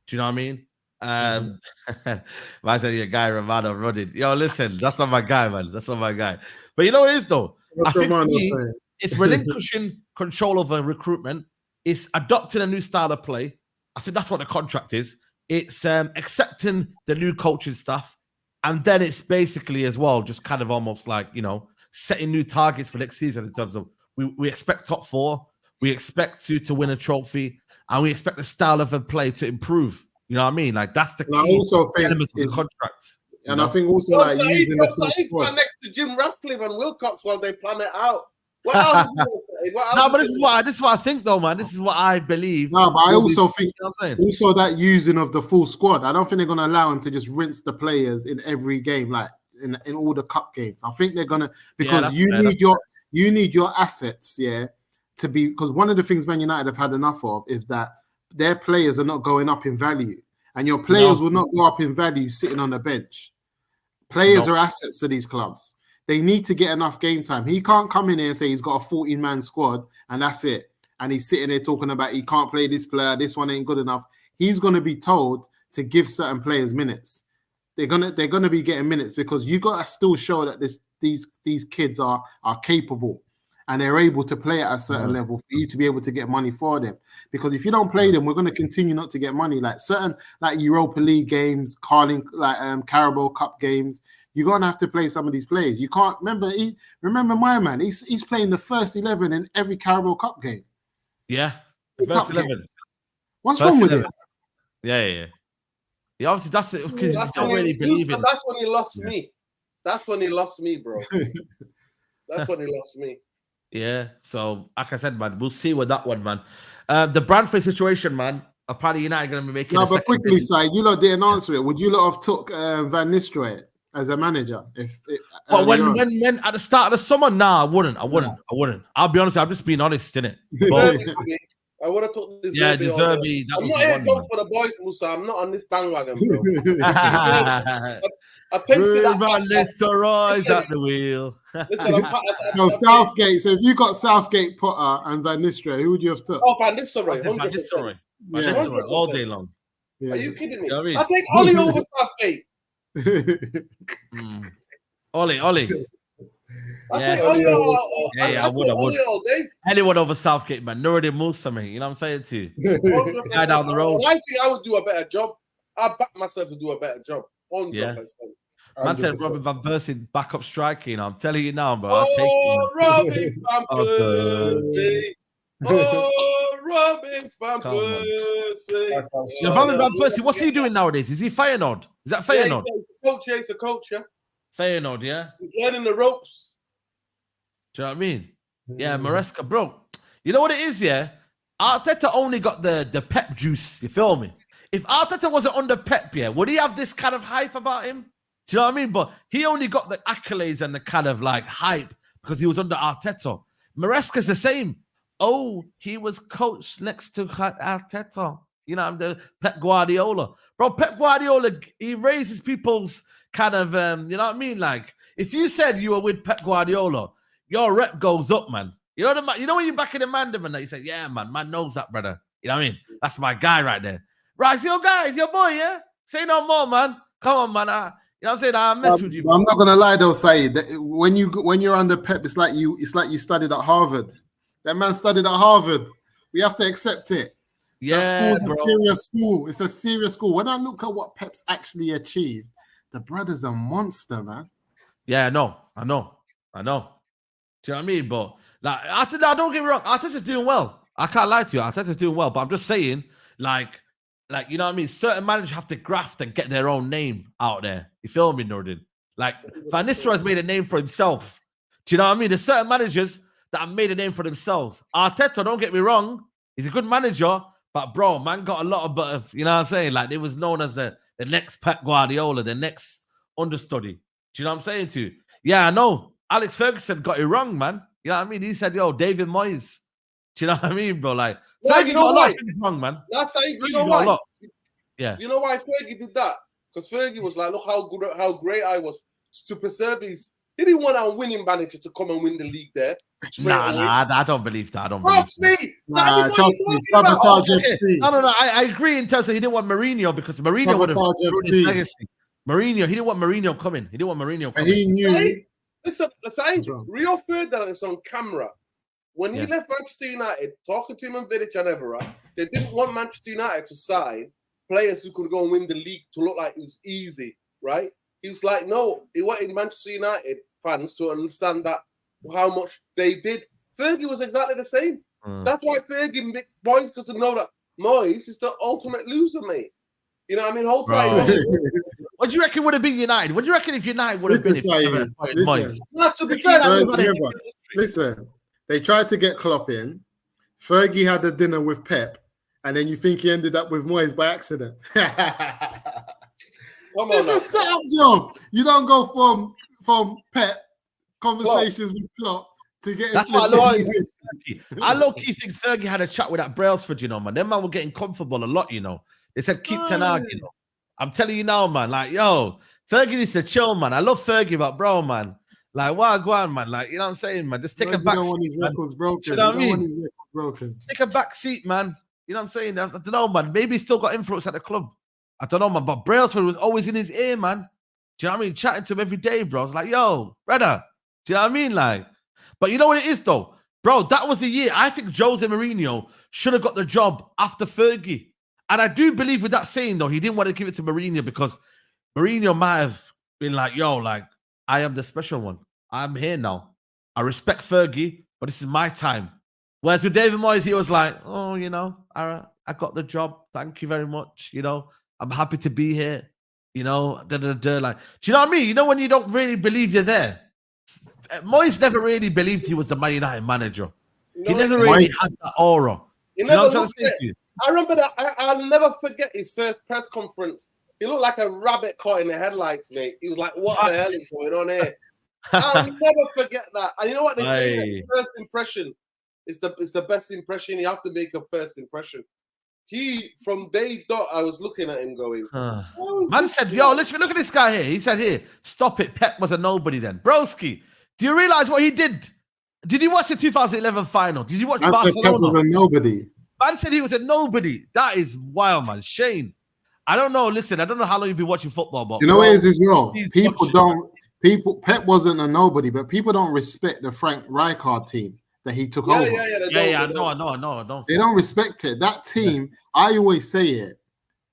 Do you know what I mean? I said, your guy Romano running. Yo, listen, that's not my guy, man. That's not my guy. But you know what it is, though? I think for me, it's relinquishing control over recruitment. It's adopting a new style of play. I think that's what the contract is. It's accepting the new coaching staff. And then it's basically as well, just kind of almost like, you know, setting new targets for next season in terms of we expect top 4. We expect to win a trophy. And we expect the style of play to improve. You know what I mean? Like, that's the key elements of the contract. And I think also like using the squad next to Jim Ratcliffe and Wilcox while they plan it out. What else? No, but this is what I think, though, man. This is what I believe. No, but I also think also that using of the full squad. I don't think they're going to allow him to just rinse the players in every game, like in all the cup games. I think they're going to, because you need your assets, to be, because one of the things Man United have had enough of is that their players are not going up in value, and your players will not go up in value sitting on the bench. Players are assets to these clubs. They need to get enough game time. He can't come in here and say he's got a 14-man squad and that's it. And he's sitting there talking about he can't play this player, this one ain't good enough. He's going to be told to give certain players minutes. They're gonna be getting minutes, because you got to still show that these kids are capable and they're able to play at a certain level for you to be able to get money for them. Because if you don't play them, we're going to continue not to get money. Like certain like Europa League games, Carabao Cup games, you're going to have to play some of these players. You can't remember my man. He's playing the first 11 in every Carabao Cup game. Yeah, first 11. What's wrong with it? Yeah. Yeah, obviously that's it, because you don't really believe in. That's when he lost me. That's when he lost me, bro. That's when he lost me. Yeah, so like I said, man, we'll see with that one, man. The Brantford situation, man. Apparently, United going to be making. No, but quickly, Saeed, you lot didn't answer it. Would you lot have took Van Nistelrooy as a manager? But when at the start of the summer, nah, I wouldn't. I'll be honest. I'm just being honest, innit? I would have took this. Yeah, Deserby. I'm not here going for the boys, Musa. I'm not on this bandwagon, bro. I pasted that. Ruud van Nistelrooy's at the wheel. Listen, no, Southgate. So if you got Southgate, Potter, and Van Nistelrooy, who would you have took? Oh, Van Nistelrooy. Van Nistelrooy all day long. Yeah. Are you kidding me? You know what I mean? I'll take Ollie over Southgate. Ollie. I would. Anyone over Southgate, man. Nuruddin Musa, mate. You know what I'm saying to you? Guy down the road. I think I would do a better job. I back myself to do a better job. 100%. Yeah. Man said Robin van Persie backup striker. You know, I'm telling you now, bro. Robin van Persie. Robin van Persie. Robin van Persie, what's he doing nowadays? Is he Feyenoord? Is that Feyenoord? He's a coach, yeah. Feyenoord, yeah. He's learning the ropes. Do you know what I mean? Yeah, Maresca, bro. You know what it is, yeah? Arteta only got the pep juice, you feel me? If Arteta wasn't under Pep, yeah, would he have this kind of hype about him? Do you know what I mean? But he only got the accolades and the kind of like hype because he was under Arteta. Maresca's the same. Oh, he was coached next to Arteta. You know, the Pep Guardiola. Bro, Pep Guardiola, he raises people's kind of, you know what I mean? Like, if you said you were with Pep Guardiola, your rep goes up, man. You know when you're back in the mandem and you say, yeah, man knows that, brother. You know what I mean? That's my guy right there. Right, it's your guy, it's your boy, yeah? Say no more, man. Come on, man. You know what I'm saying? I mess with you. I'm not gonna lie though, Saeed. When you're under Pep, it's like you studied at Harvard. That man studied at Harvard. We have to accept it. Yeah, that school's a serious school. It's a serious school. When I look at what Pep's actually achieved, the brother's a monster, man. Yeah, I know. Do you know what I mean? But like, don't get me wrong, Arteta's doing well. I can't lie to you, Arteta's doing well. But I'm just saying, like you know what I mean? Certain managers have to graft and get their own name out there. You feel me, Nordin? Like Van Nistelrooy has made a name for himself. Do you know what I mean? There's certain managers that have made a name for themselves. Arteta, don't get me wrong, he's a good manager, but bro, man got a lot of, you know what I'm saying? Like, it was known as the next Pep Guardiola, the next understudy. Do you know what I'm saying to you? Yeah, I know. Alex Ferguson got it wrong, man. You know what I mean? He said, yo, David Moyes. Do you know what I mean, bro? Like, Fergie got a lot of things wrong, man. That's how you know why. Yeah. You know why Fergie did that? Because Fergie was like, look how great I was to preserve these. He didn't want our winning manager to come and win the league there. Nah, I don't believe that. Trust me, sabotage FC. No. I agree in terms of he didn't want Mourinho because Mourinho would have ruined his legacy. Mourinho, he didn't want Mourinho coming. He didn't want Mourinho coming. And he knew. Listen, Rio Ferdinand is on camera. When he left Manchester United, talking to him and Vidic and Evra, they didn't want Manchester United to sign players who could go and win the league to look like it was easy, right? He was like, no, he wanted Manchester United fans to understand that how much they did. Fergie was exactly the same. That's why Fergie and Moyes because to know that Moyes is the ultimate loser, mate. You know what I mean? Whole time. What do you reckon would have been United? What do you reckon if United would have been Moyes? Listen, they tried to get Klopp in. Fergie had a dinner with Pep, and then you think he ended up with Moyes by accident. It's a setup job. You don't go from Pep conversations with Klopp to get. That's what I low-key think Fergie had a chat with that Brailsford, you know, man. Them man were getting comfortable a lot, you know. They said keep Ten Hag, you know. I'm telling you now, man. Like, yo, Fergie needs to chill, man. I love Fergie, but bro, man, like, go on, man. Like, you know what I'm saying, man. Just take a back seat. His records broken. You know what I mean? Take a back seat, man. You know what I'm saying? I don't know, man. Maybe he's still got influence at the club. I don't know, man. But Brailsford was always in his ear, man. Do you know what I mean? Chatting to him every day, bro. I was like, yo, brother. Do you know what I mean? Like, but you know what it is, though? Bro, that was the year. I think Jose Mourinho should have got the job after Fergie. And I do believe with that saying, though, he didn't want to give it to Mourinho because Mourinho might have been like, yo, like, I am the special one. I'm here now. I respect Fergie, but this is my time. Whereas with David Moyes, he was like, oh, you know, I got the job. Thank you very much. You know, I'm happy to be here. You know, Like, do you know what I mean? You know, when you don't really believe you're there. Moyes never really believed he was the Man United manager. He never really had that aura. You know what I'm trying to say to you? I remember that. I'll never forget his first press conference. He looked like a rabbit caught in the headlights, mate. He was like, what the hell is going on here? I'll never forget that. And you know what? They say first impression is the best impression. You have to make a first impression. He, from day dot, I was looking at him going, man said, yo, look at this guy here. He said, here, stop it. Pep was a nobody then. Broski, do you realize what he did? Did you watch the 2011 final? Did you watch Barcelona? Pep was a nobody. Man said he was a nobody. That is wild, man. Shane, I don't know. Listen, I don't know how long you've been watching football, but you know what it is as well. Pep wasn't a nobody, but people don't respect the Frank Rijkaard team that he took over. No. They don't respect it. That team, I always say it.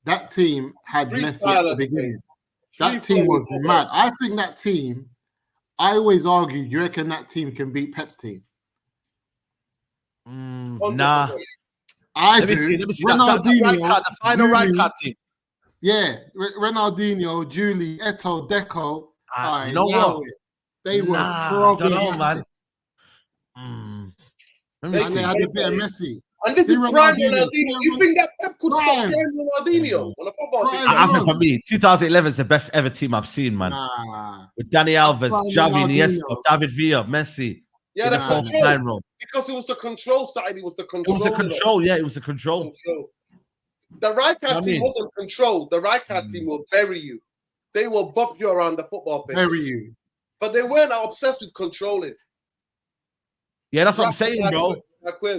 That team had Messi at the beginning. That team was mad. I think that team. I always argue. You reckon that team can beat Pep's team? Nah. Let me see. The final Rijkaard team. Yeah, Ronaldinho, Julie, Eto'o, Deco. You know what? They were man. They had a bit of Messi. And this is prime Ronaldinho. You think that Pep could stop Ronaldinho on a football pitch? I think for me, 2011 is the best ever team I've seen, man. With Dani Alves, Xavi, Iniesta, David Villa, Messi. Yeah, the control. Because it was the control side. It was the control. It was the control. Yeah, it was the control. The Rijkaard team wasn't controlled. The Rijkaard team will bury you. They will bump you around the football pitch. Bury you. But they weren't obsessed with controlling. Yeah, that's what I'm saying, bro.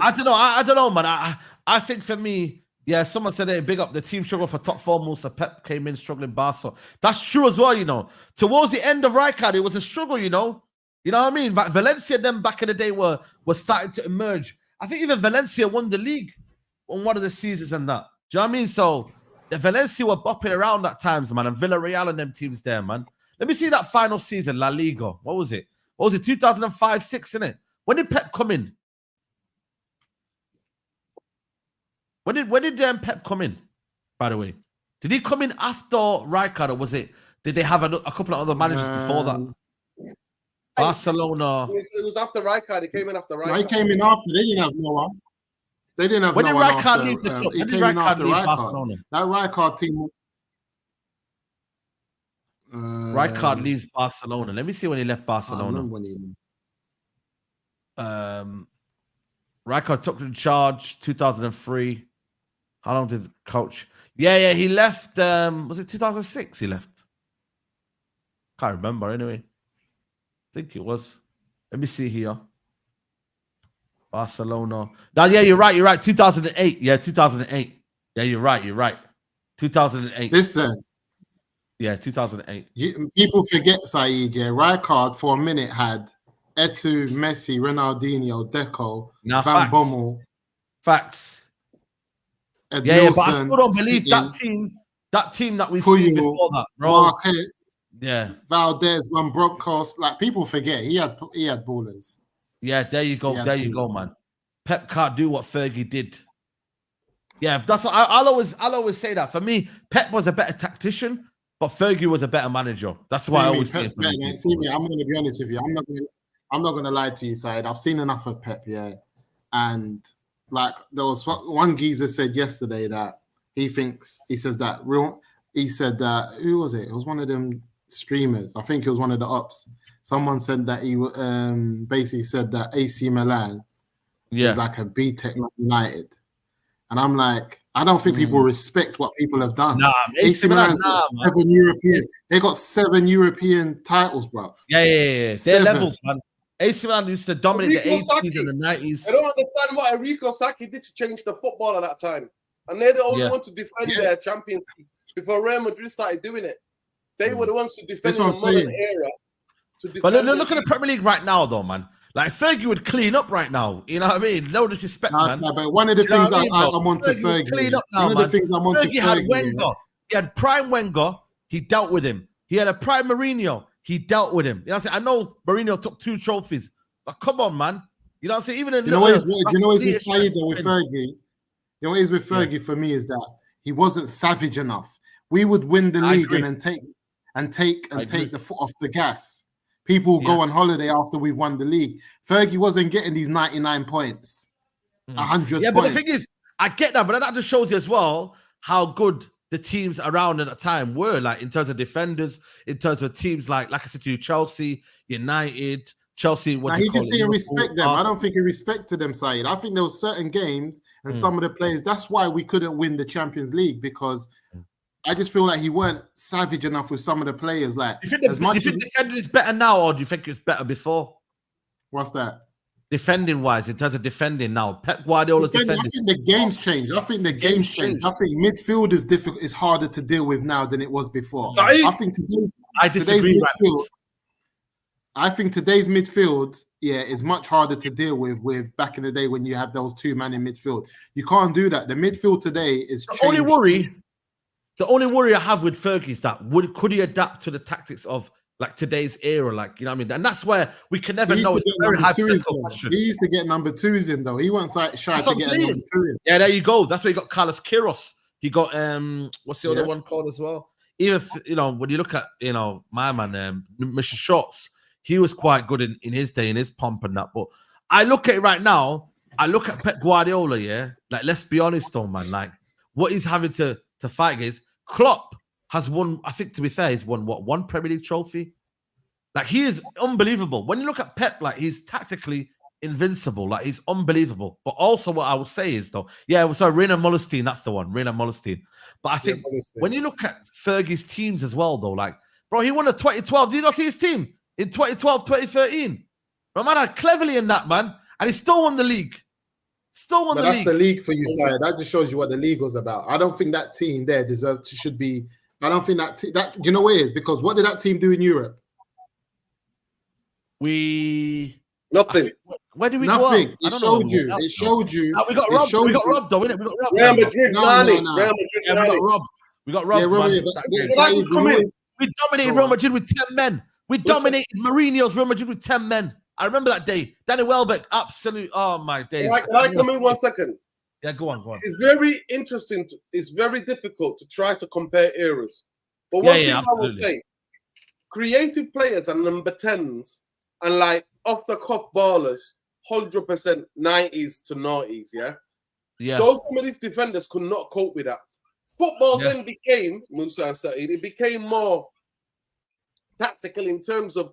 I don't know, man. I think for me, yeah, someone said, hey, big up the team struggled for top four. Musa Pep came in struggling Barca. That's true as well, you know. Towards the end of Rijkaard, it was a struggle, you know. You know what I mean? But Valencia, them back in the day, were starting to emerge. I think even Valencia won the league on one of the seasons and that. Do you know what I mean? So Valencia were bopping around at times, man, and Villarreal and them teams there, man. Let me see that final season, La Liga. What was it? 2005-6, innit? When did Pep come in? When did Pep come in, by the way? Did he come in after Rijkaard, or did they have a couple of other managers before that? Barcelona. It was after Rijkaard. He came in after Rijkaard. No, he came in after. They didn't have no one. They didn't have when no did one Rijkaard after. leave the club? He When did came in Rijkaard after leave Rijkaard. Barcelona? That Rijkaard team. Rijkaard leaves Barcelona. Let me see when he left Barcelona. When he... Rijkaard took in charge 2003. How long did coach? Yeah, he left. Was it 2006? He left. Can't remember anyway. I think it was. Let me see here. Barcelona. Now, yeah, you're right. 2008. Yeah, 2008. Yeah, you're right. 2008. Listen. Yeah, 2008. People forget, Saeed. Yeah, Rijkaard for a minute had Eto'o, Messi, Ronaldinho, Deco, Now, Van Bommel. Facts. Yeah, but I still don't believe that team that we see before that, bro. Marquette, yeah, Valdez, Van Bronckhorst. Like, people forget he had ballers. Yeah, there you go. There you go, man. Pep can't do what Fergie did. Yeah, that's what I'll always say that. For me, Pep was a better tactician, but Fergie was a better manager. That's why I always say. See me, I'm going to be honest with you. I'm not going to lie to you, Saeed. I've seen enough of Pep, yeah. And like there was one geezer said yesterday that he said that who was it? It was one of them streamers. I think it was one of the ops. Someone said that he basically said that AC Milan is like a B-Tech United. And I'm like, I don't think people respect what people have done. Nah, AC Milan's got 7 European. They got 7 European titles, bro. Yeah. They're levels, man. AC Milan used to dominate the 80s and the 90s. I don't understand what Enrico Sacchi did to change the football at that time. And they're the only one to defend their Champions League before Real Madrid started doing it. They were the ones to defend in the modern era. But look at the Premier League right now, though, man. Like, Fergie would clean up right now. You know what I mean? No disrespect, man. But one of the things I want to Fergie. Clean up now, one of the things I want to Fergie had Wenger. He had prime Wenger. He dealt with him. He had a prime Mourinho. He dealt with him. You know what I'm saying? I know Mourinho took 2 trophies. But come on, man. You know what I'm saying? Even in what is with Saeed though with Fergie? You know what is with Fergie for me is that he wasn't savage enough. We would win the league and then take the foot off the gas. People go on holiday after we've won the league. Fergie wasn't getting these 99 points, 100 points. Yeah, but the thing is, I get that, but that just shows you as well how good the teams around at that time were, like in terms of defenders, in terms of teams like I said to you, Chelsea, United, Chelsea. He just didn't respect them. I don't think he respected them, Saeed. I think there were certain games and some of the players. That's why we couldn't win the Champions League, because I just feel like he weren't savage enough with some of the players. Like, do you think defending is better now, or do you think it's better before? What's that? Defending wise, in terms of defending now, Pep Guardiola's defending. I think the game's changed. I think midfield is difficult. It's harder to deal with now than it was before. I think I disagree. I think today's midfield, is much harder to deal with back in the day when you have those 2 men in midfield. You can't do that. The midfield today is the only worry I have with Fergie is that could he adapt to the tactics of like today's era, like, you know what I mean? And that's where we can never know. It's a very hypothetical question. He used to get number 2s in, though. He wasn't shy to get number 2 in. Yeah, there you go. That's where you got Carlos Queiroz. He got what's the other one called as well? Even when you look at my man, Mr. Schultz, he was quite good in his day, in his pomp and that. But I look at it right now. I look at Pep Guardiola. Yeah, like, let's be honest, though, man. Like, what he's having to fight against. Klopp has won. I think, to be fair, he's won one Premier League trophy. Like, he is unbelievable. When you look at Pep, like, he's tactically invincible. Like, he's unbelievable. But also, what I would say is, though, Rainer Mullerstein, that's the one, Rainer Mullerstein. But I think when you look at Fergie's teams as well, though, like, bro, he won the 2012. Did you not see his team in 2012, 2013? But man, had Cleverly in that, man, and he still won the league. That's the league for you, Saeed. That just shows you what the league was about. I don't think that team there should be. I don't think that you know what it is, because what did that team do in Europe? Nothing. Where did we Nothing. go? It showed you. We got robbed. We got robbed, though, innit? We got robbed. Real Madrid, no. We got robbed. We got robbed, man. We dominated Real Madrid with 10 men. We dominated Mourinho's Real Madrid with 10 men. I remember that day. Danny Welbeck, absolute. Oh my days. Can I come in 1 second? Yeah, go on. It's very interesting. It's very difficult to try to compare eras. But one thing I will say, creative players and number 10s and like off the cuff ballers, 100% 90s to 90s. Yeah. Those some of these defenders could not cope with that. Football then became, Musa and Saeed, it became more tactical in terms of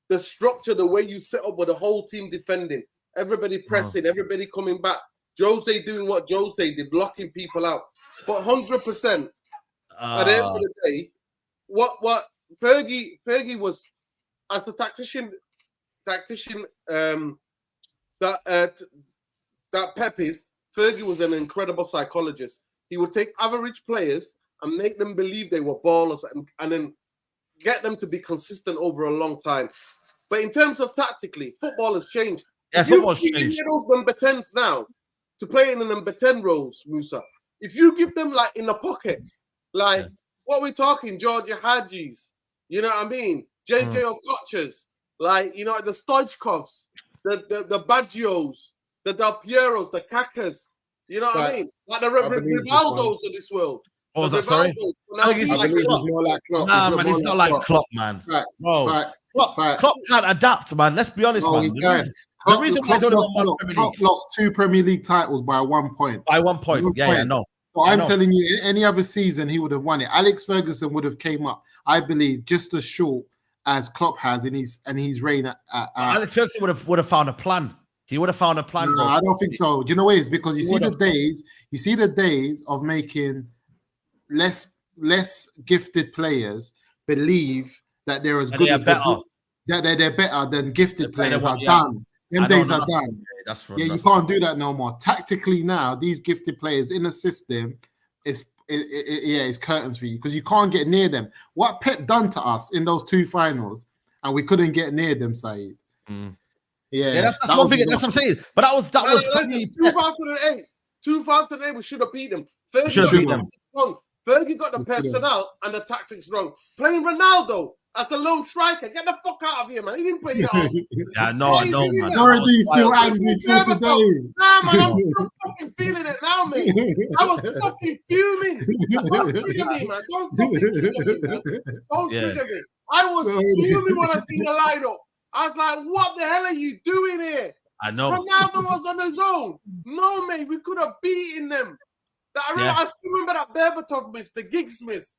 the structure, the way you set up with the whole team defending, everybody pressing, everybody coming back. Jose doing what Jose did, blocking people out. But 100%, at the end of the day, what Fergie was, as the tactician that Pep is, Fergie was an incredible psychologist. He would take average players and make them believe they were ballers and then get them to be consistent over a long time. But in terms of tactically, football has changed. Yeah, football's changed. Those number 10s now to play in the number 10 roles, Musa. If you give them like in the pockets, like what we're talking, Georgia Hadjis, you know what I mean? JJ Okochas, like, you know, the Stoichkovs, the Baggios, the Del Pieros, the Kakas, you know what I mean? Like the Rivaldos of this world. What was that, sorry? He's like Klopp. Nah, man, he's not like Klopp, man. Klopp can't adapt, man. Let's be honest, man. The reason why Klopp lost 2 Premier League titles by 1 point. By 1 point, yeah, no. So I'm telling you, any other season he would have won it. Alex Ferguson would have came up, I believe, just as short as Klopp has in his reign. Alex Ferguson would have found a plan. He would have found a plan. No, I don't think so. You know what it is? Because you see the days of making less gifted players believe that they're as good as they're better than gifted players are done. Them days are done. You can't do that no more. Tactically now, these gifted players in the system it's curtains for you because you can't get near them. What Pep done to us in those 2 finals, and we couldn't get near them, Saeed. Yeah, that's one thing. That's what I'm saying. But that was 2008. 2008, we should have beat them. Fergie got the personnel and the tactics wrong. Playing Ronaldo as the lone striker. Get the fuck out of here, man. He didn't play that. Yeah, no, I know, man. Doherty's still angry till today. Nah, man, I'm still fucking feeling it now, man. I was fucking fuming. Don't trigger me, man. Don't fucking trigger me, man. Don't trigger me. I was fuming when I seen the lineup. I was like, what the hell are you doing here? I know. Ronaldo was on his own. No, man, we could have beaten them. I still remember that Berbatov miss, the Giggs miss.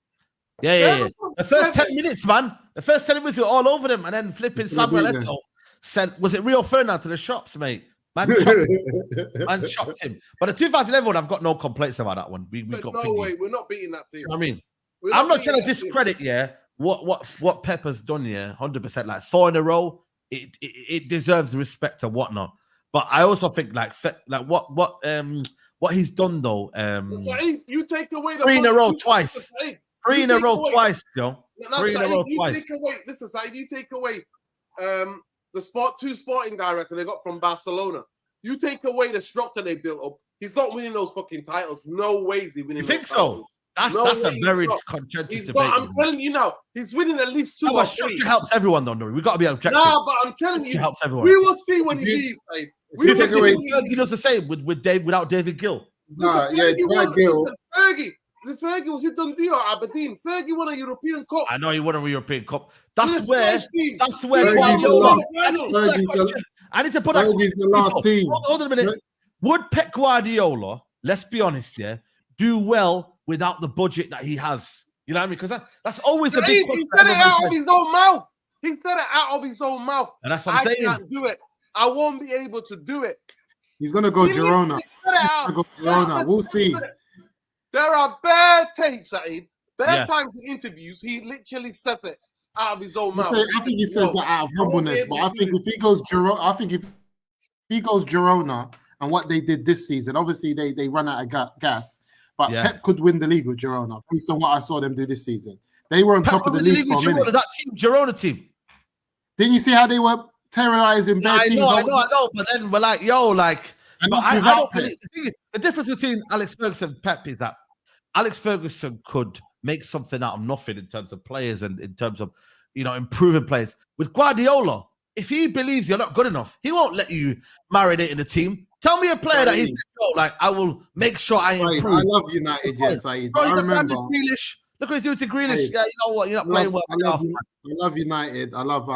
Yeah. The first 10 minutes, man. The first 10 minutes, we were all over them. And then flipping Samuel Eto'o sent, was it Rio Ferdinand to the shops, mate? Man chopped him. But the 2011 one, I've got no complaints about that one. We got no way, we're not beating that team. You know what I mean, I'm not trying to discredit, what Pep has done, 100%. Like 4 in a row, it deserves respect and whatnot. But I also think like what he's done though. You take away the 3 in a row twice. 3 in a row twice, yo. 3 in a row twice. Listen, Saeed, you take away the 2 sporting director they got from Barcelona. You take away the structure they built up. He's not winning those fucking titles. No way is he winning. You think so? That's a very contentious debate. I'm telling you now, he's winning at least 2 or 3. Structure helps everyone, though. We got to be objective. Nah, but I'm telling you, helps everyone. We will see when he leaves. You think Fergie does the same without David Gill? Fergie was it Dundee or Aberdeen? Fergie won a European Cup. I know he won a European Cup. That's where Guardiola. I need to put that. Fergie's the last team. Hold on a minute. Would Pep Guardiola, let's be honest, do well without the budget that he has? You know what I mean? Because that's always a big question. He said it out of his own mouth. He said it out of his own mouth. And that's what I'm saying. I can't do it. I won't be able to do it. He's going to go Girona. We'll see. There are bare tapes, Saeed. Bare times in interviews, he literally says it out of his own mouth. I think he says that out of humbleness, but I think if he goes Girona and what they did this season, obviously they run out of gas, but Pep could win the league with Girona based on what I saw them do this season. They were on top of the league for a minute. That team, Girona team. Didn't you see how they were terrorizing bare teams? I know, but then we're like, the difference between Alex Ferguson and Pep is that Alex Ferguson could make something out of nothing in terms of players and in terms of, improving players. With Guardiola, if he believes you're not good enough, he won't let you marinate in the team. Tell me a player that he's like, I will make sure I improve. I love United, yes, Saeed. Bro, I remember. Grealish. Look what he's doing to Grealish. Yeah, you know what? You're not playing well. I love United. I love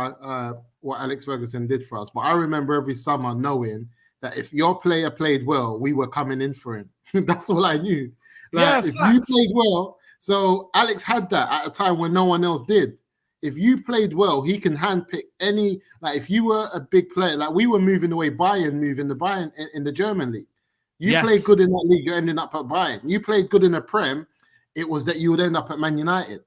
what Alex Ferguson did for us. But I remember every summer knowing that if your player played well, we were coming in for him. That's all I knew. Like, if you played well, so Alex had that at a time when no one else did. If you played well, he can handpick any. Like if you were a big player, like we were moving away, moving the Bayern in the German league. You played good in that league, you're ending up at Bayern. You played good in the Prem, it was that you would end up at Man United.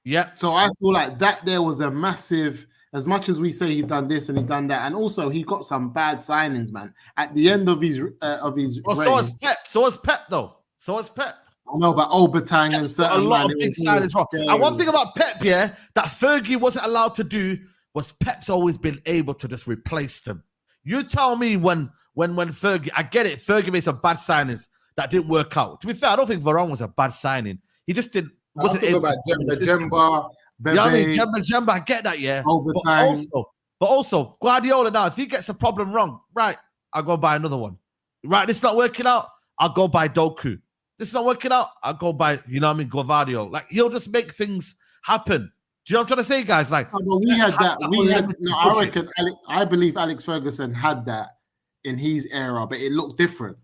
Yeah. So I feel like that there was a massive. As much as we say he done this and he done that, and also he got some bad signings, man. At the end of his Well, so was Pep. So was Pep, though. So was Pep. I know, but Obertang and certain a lot of big signings. And one thing about Pep, that Fergie wasn't allowed to do was Pep's always been able to just replace them. You tell me when Fergie, I get it, Fergie made some bad signings that didn't work out. To be fair, I don't think Varane was a bad signing. He just wasn't able to Jemba. Jemba, I get that, yeah. But also, Guardiola now, if he gets a problem wrong, right, I'll go buy another one. Right, this is not working out, I'll go buy Doku. This is not working out, I'll go buy, Guardiola. Like, he'll just make things happen. Do you know what I'm trying to say, guys? Like, we had that. I believe Alex Ferguson had that in his era, but it looked different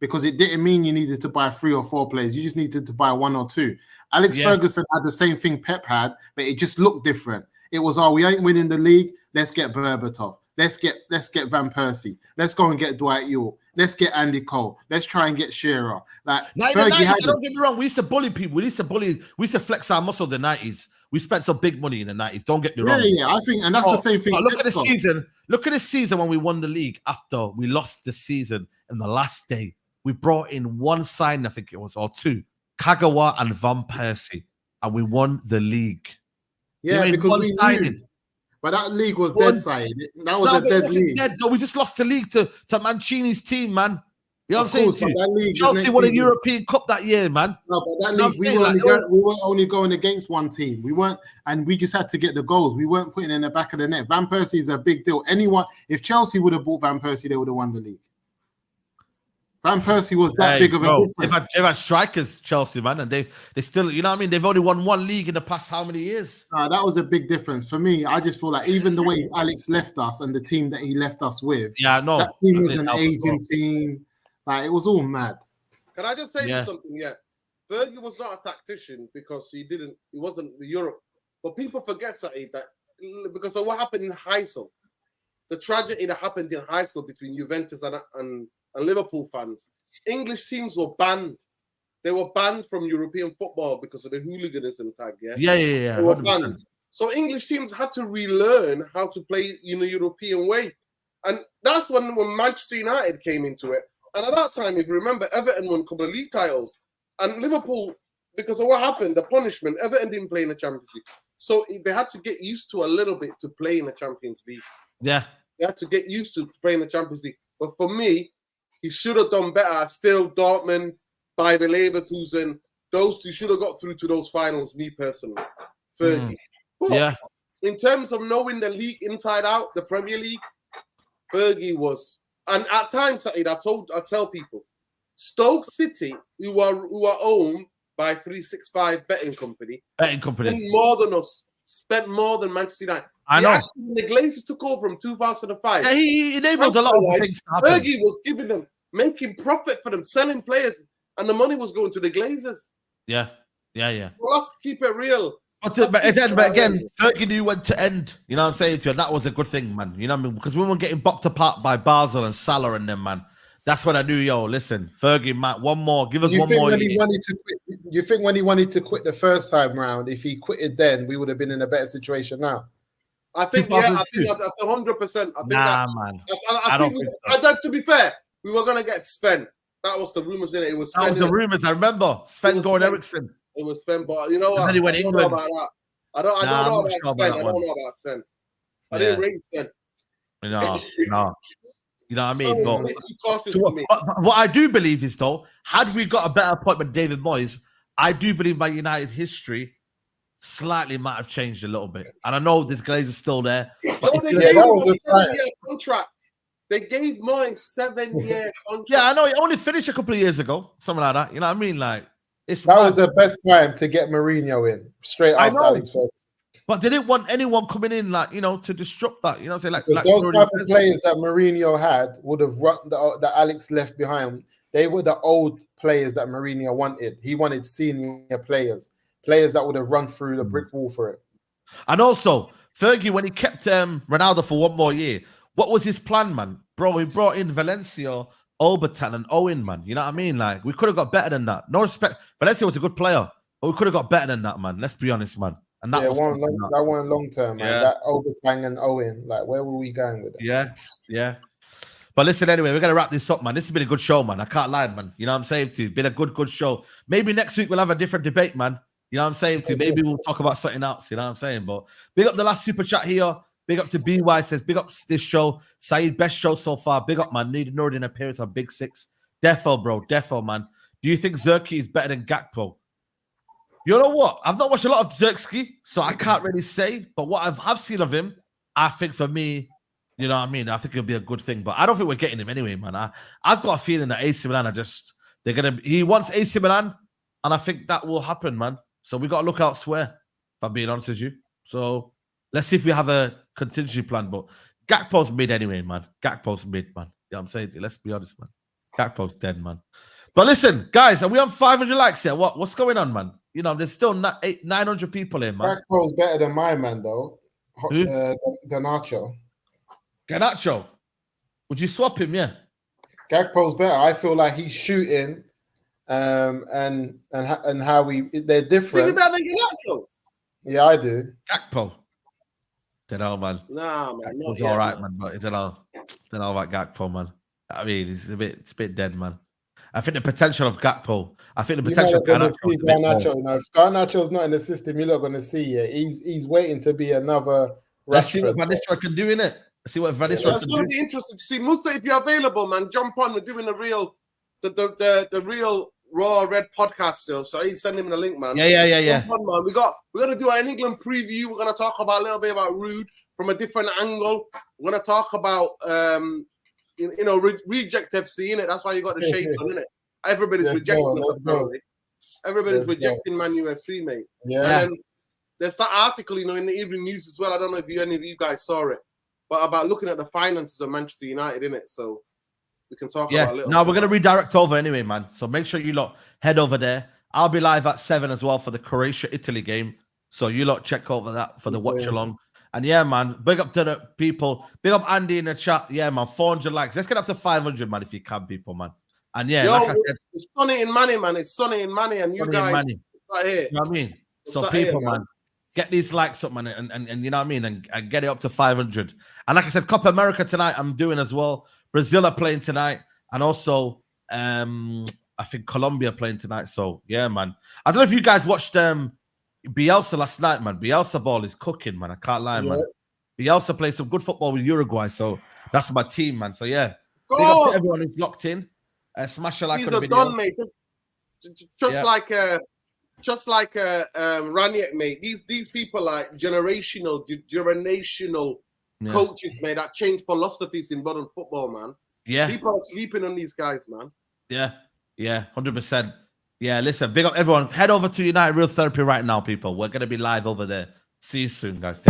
because it didn't mean you needed to buy 3 or 4 players. You just needed to buy 1 or 2. Alex Ferguson had the same thing Pep had, but it just looked different. It was, we ain't winning the league. Let's get Berbatov. Let's get Van Persie. Let's go and get Dwight York. Let's get Andy Cole. Let's try and get Shearer. Like, don't get me wrong. We used to bully people. We used to flex our muscle in the 90s. We spent some big money in the 90s. Don't get me wrong. Yeah. I think, and that's the same thing. Look at the season. Look at the season when we won the league after we lost the season in the last day. We brought in 1 sign, I think it was, or 2, Kagawa and Van Persie, and we won the league. Yeah, because we signing. But that league was dead side. That was a dead league. Dead, though. We just lost the league to Mancini's team, man. You know what I'm saying to you? Chelsea won a European Cup that year, man. No, but that league, we were only going against one team. We weren't, and we just had to get the goals. We weren't putting in the back of the net. Van Persie is a big deal. If Chelsea would have bought Van Persie, they would have won the league. Van Persie was that big of a difference. They've had strikers, Chelsea, man, and they still, you know what I mean? They've only won 1 league in the past how many years? That was a big difference. For me, I just feel like even the way Alex left us and the team that he left us with, that team was an aging team. Like, it was all mad. Can I just say something? Yeah. Fergie was not a tactician because he wasn't the Europe. But people forget, Saeed, that because of what happened in Heysel, the tragedy that happened in Heysel between Juventus and Liverpool fans, English teams were banned. They were banned from European football because of the hooliganism tag. Yeah. They were banned. So English teams had to relearn how to play in a European way. And that's when Manchester United came into it. And at that time, if you remember, Everton won a couple of league titles. And Liverpool, because of what happened, the punishment, Everton didn't play in the Champions League. So they had to get used to a little bit to play in the Champions League. Yeah. They had to get used to playing the Champions League. But for me, he should have done better. Still, Dortmund, Bayer Leverkusen, those two should have got through to those finals, me personally. Fergie. But in terms of knowing the league inside out, the Premier League, Fergie was. And at times, I tell people, Stoke City, who are owned by 365 betting company, spent more than us, spent more than Manchester United. I know. The Glazers took over from 2005. Yeah, he enabled a lot of things to happen. Fergie was giving them, making profit for them, selling players, and the money was going to the Glazers. Yeah. Well, let's keep it real. But again, Fergie knew when to end. You know what I'm saying to you? And that was a good thing, man. You know what I mean? Because we were getting bopped apart by Basel and Salah and them, man. That's when I knew, listen, Fergie, man, one more. Give us one more. You think when he wanted to quit the first time round, if he quitted then, we would have been in a better situation now? I think, I think 100%. Man. I think, to be fair, we were going to get Sven. That was the rumours in it. It was Sven. That was the rumours. I remember. Sven Goran Eriksson. It was Sven, but you know what? And then he went I don't know about that. I don't know about Sven. I didn't rate Sven. No. You know what I mean? But what I do believe is, though, had we got a better appointment, David Moyes, I do believe Man United's history slightly might have changed a little bit. And I know this Glazer's still there. But They gave him a 7-year contract. They gave Moyes 7-year contract. Yeah, I know. It only finished a couple of years ago. Something like that. You know what I mean? Like, that was the best time to get Mourinho in, straight after Alex Ferguson. But they didn't want anyone coming in, like, you know, to disrupt that. You know, say like those type of players that Mourinho had would have run that Alex left behind. They were the old players that Mourinho wanted. He wanted senior players that would have run through the brick wall for it. And also, Fergie, when he kept Ronaldo for one more year, what was his plan, man? Bro, he brought in Valencia, Obertan, and Owen, man. You know what I mean? Like, we could have got better than that. No respect. Valencia was a good player, but we could have got better than that, man. Let's be honest, man. And that wasn't long term, man. Yeah. That Obertan and Owen, like, where were we going with it? Yeah. But listen, anyway, we're going to wrap this up, man. This has been a good show, man. I can't lie, man. You know what I'm saying to you? Been a good show. Maybe next week we'll have a different debate, man. You know what I'm saying to you? Maybe we'll talk about something else. You know what I'm saying? But big up the last super chat here. Big up to BY says, big up this show. Saeed, best show so far. Big up, man. Needed Nordin appearance on Big Six. Defo, bro. Defo, man. Do you think Zerkzee is better than Gakpo? You know what? I've not watched a lot of Zerkzee, so I can't really say. But what I've seen of him, I think for me, you know what I mean? I think it'll be a good thing. But I don't think we're getting him anyway, man. I've got a feeling that AC Milan he wants AC Milan, and I think that will happen, man. So we got to look elsewhere, if I'm being honest with you. So let's see if we have a contingency plan. But Gakpo's mid anyway, man. Gakpo's mid, man. You know what I'm saying? Let's be honest, man. Gakpo's dead, man. But listen, guys, are we on 500 likes here? What's going on, man? You know, there's still 900 people here, man. Gakpo's better than my man, though. Who? Garnacho. Garnacho. Would you swap him? Yeah. Gakpo's better. I feel like he's shooting, and how they're different. Think about the Garnacho. Yeah, I do. Gakpo. Don't know, man. Nah, man. It's all right, man. But I don't know about Gakpo, man. I mean, it's a bit dead, man. I think the potential of Gakpo. I think the potential of Garnacho. If Garnacho's not in the system, you're not going to see it. He's waiting to be another. Let's see what Van Nistelrooy can do, innit? Let's see what Van Nistelrooy can do. It's going to be interesting to see. Musa, if you're available, man, jump on. We're doing the real Raw Red podcast still. So you send him the link, man. Yeah. Jump on, man. We're going to do an England preview. We're going to talk about a little bit about Ruud from a different angle. We're going to talk about reject FC, innit? That's why you got the shades on, innit? Everybody's rejecting us, apparently. Everybody's rejecting Man UFC, mate. Yeah. And there's that article, in the evening news as well. I don't know if any of you guys saw it, but about looking at the finances of Manchester United, innit? So we can talk about a little. No, we're going to redirect over anyway, man. So make sure you lot head over there. I'll be live at 7 as well for the Croatia-Italy game. So you lot check over that for the watch along. And yeah, man, big up to the people. Big up Andy in the chat. Yeah, man, 400 likes. Let's get up to 500, man, if you can, people, man. And yeah, like I said, it's sunny in money, man. It's sunny in money, and you guys right here. You know what I mean? So people, man, get these likes up, man, and you know what I mean, and get it up to 500. And like I said, Copa America tonight, I'm doing as well. Brazil are playing tonight, and also I think Colombia playing tonight. So yeah, man. I don't know if you guys watched Bielsa last night, man. Bielsa ball is cooking, man. I can't lie, man. Bielsa plays some good football with Uruguay, so that's my team, man. So yeah, big up to everyone who's locked in. Smash a like on the video. Done, mate. Just like Ranieri, mate. These people are generational coaches, mate, that change philosophies in modern football, man. Yeah, people are sleeping on these guys, man. Yeah, 100%. Yeah, listen, big up everyone. Head over to United Real Therapy right now, people. We're gonna be live over there. See you soon, guys.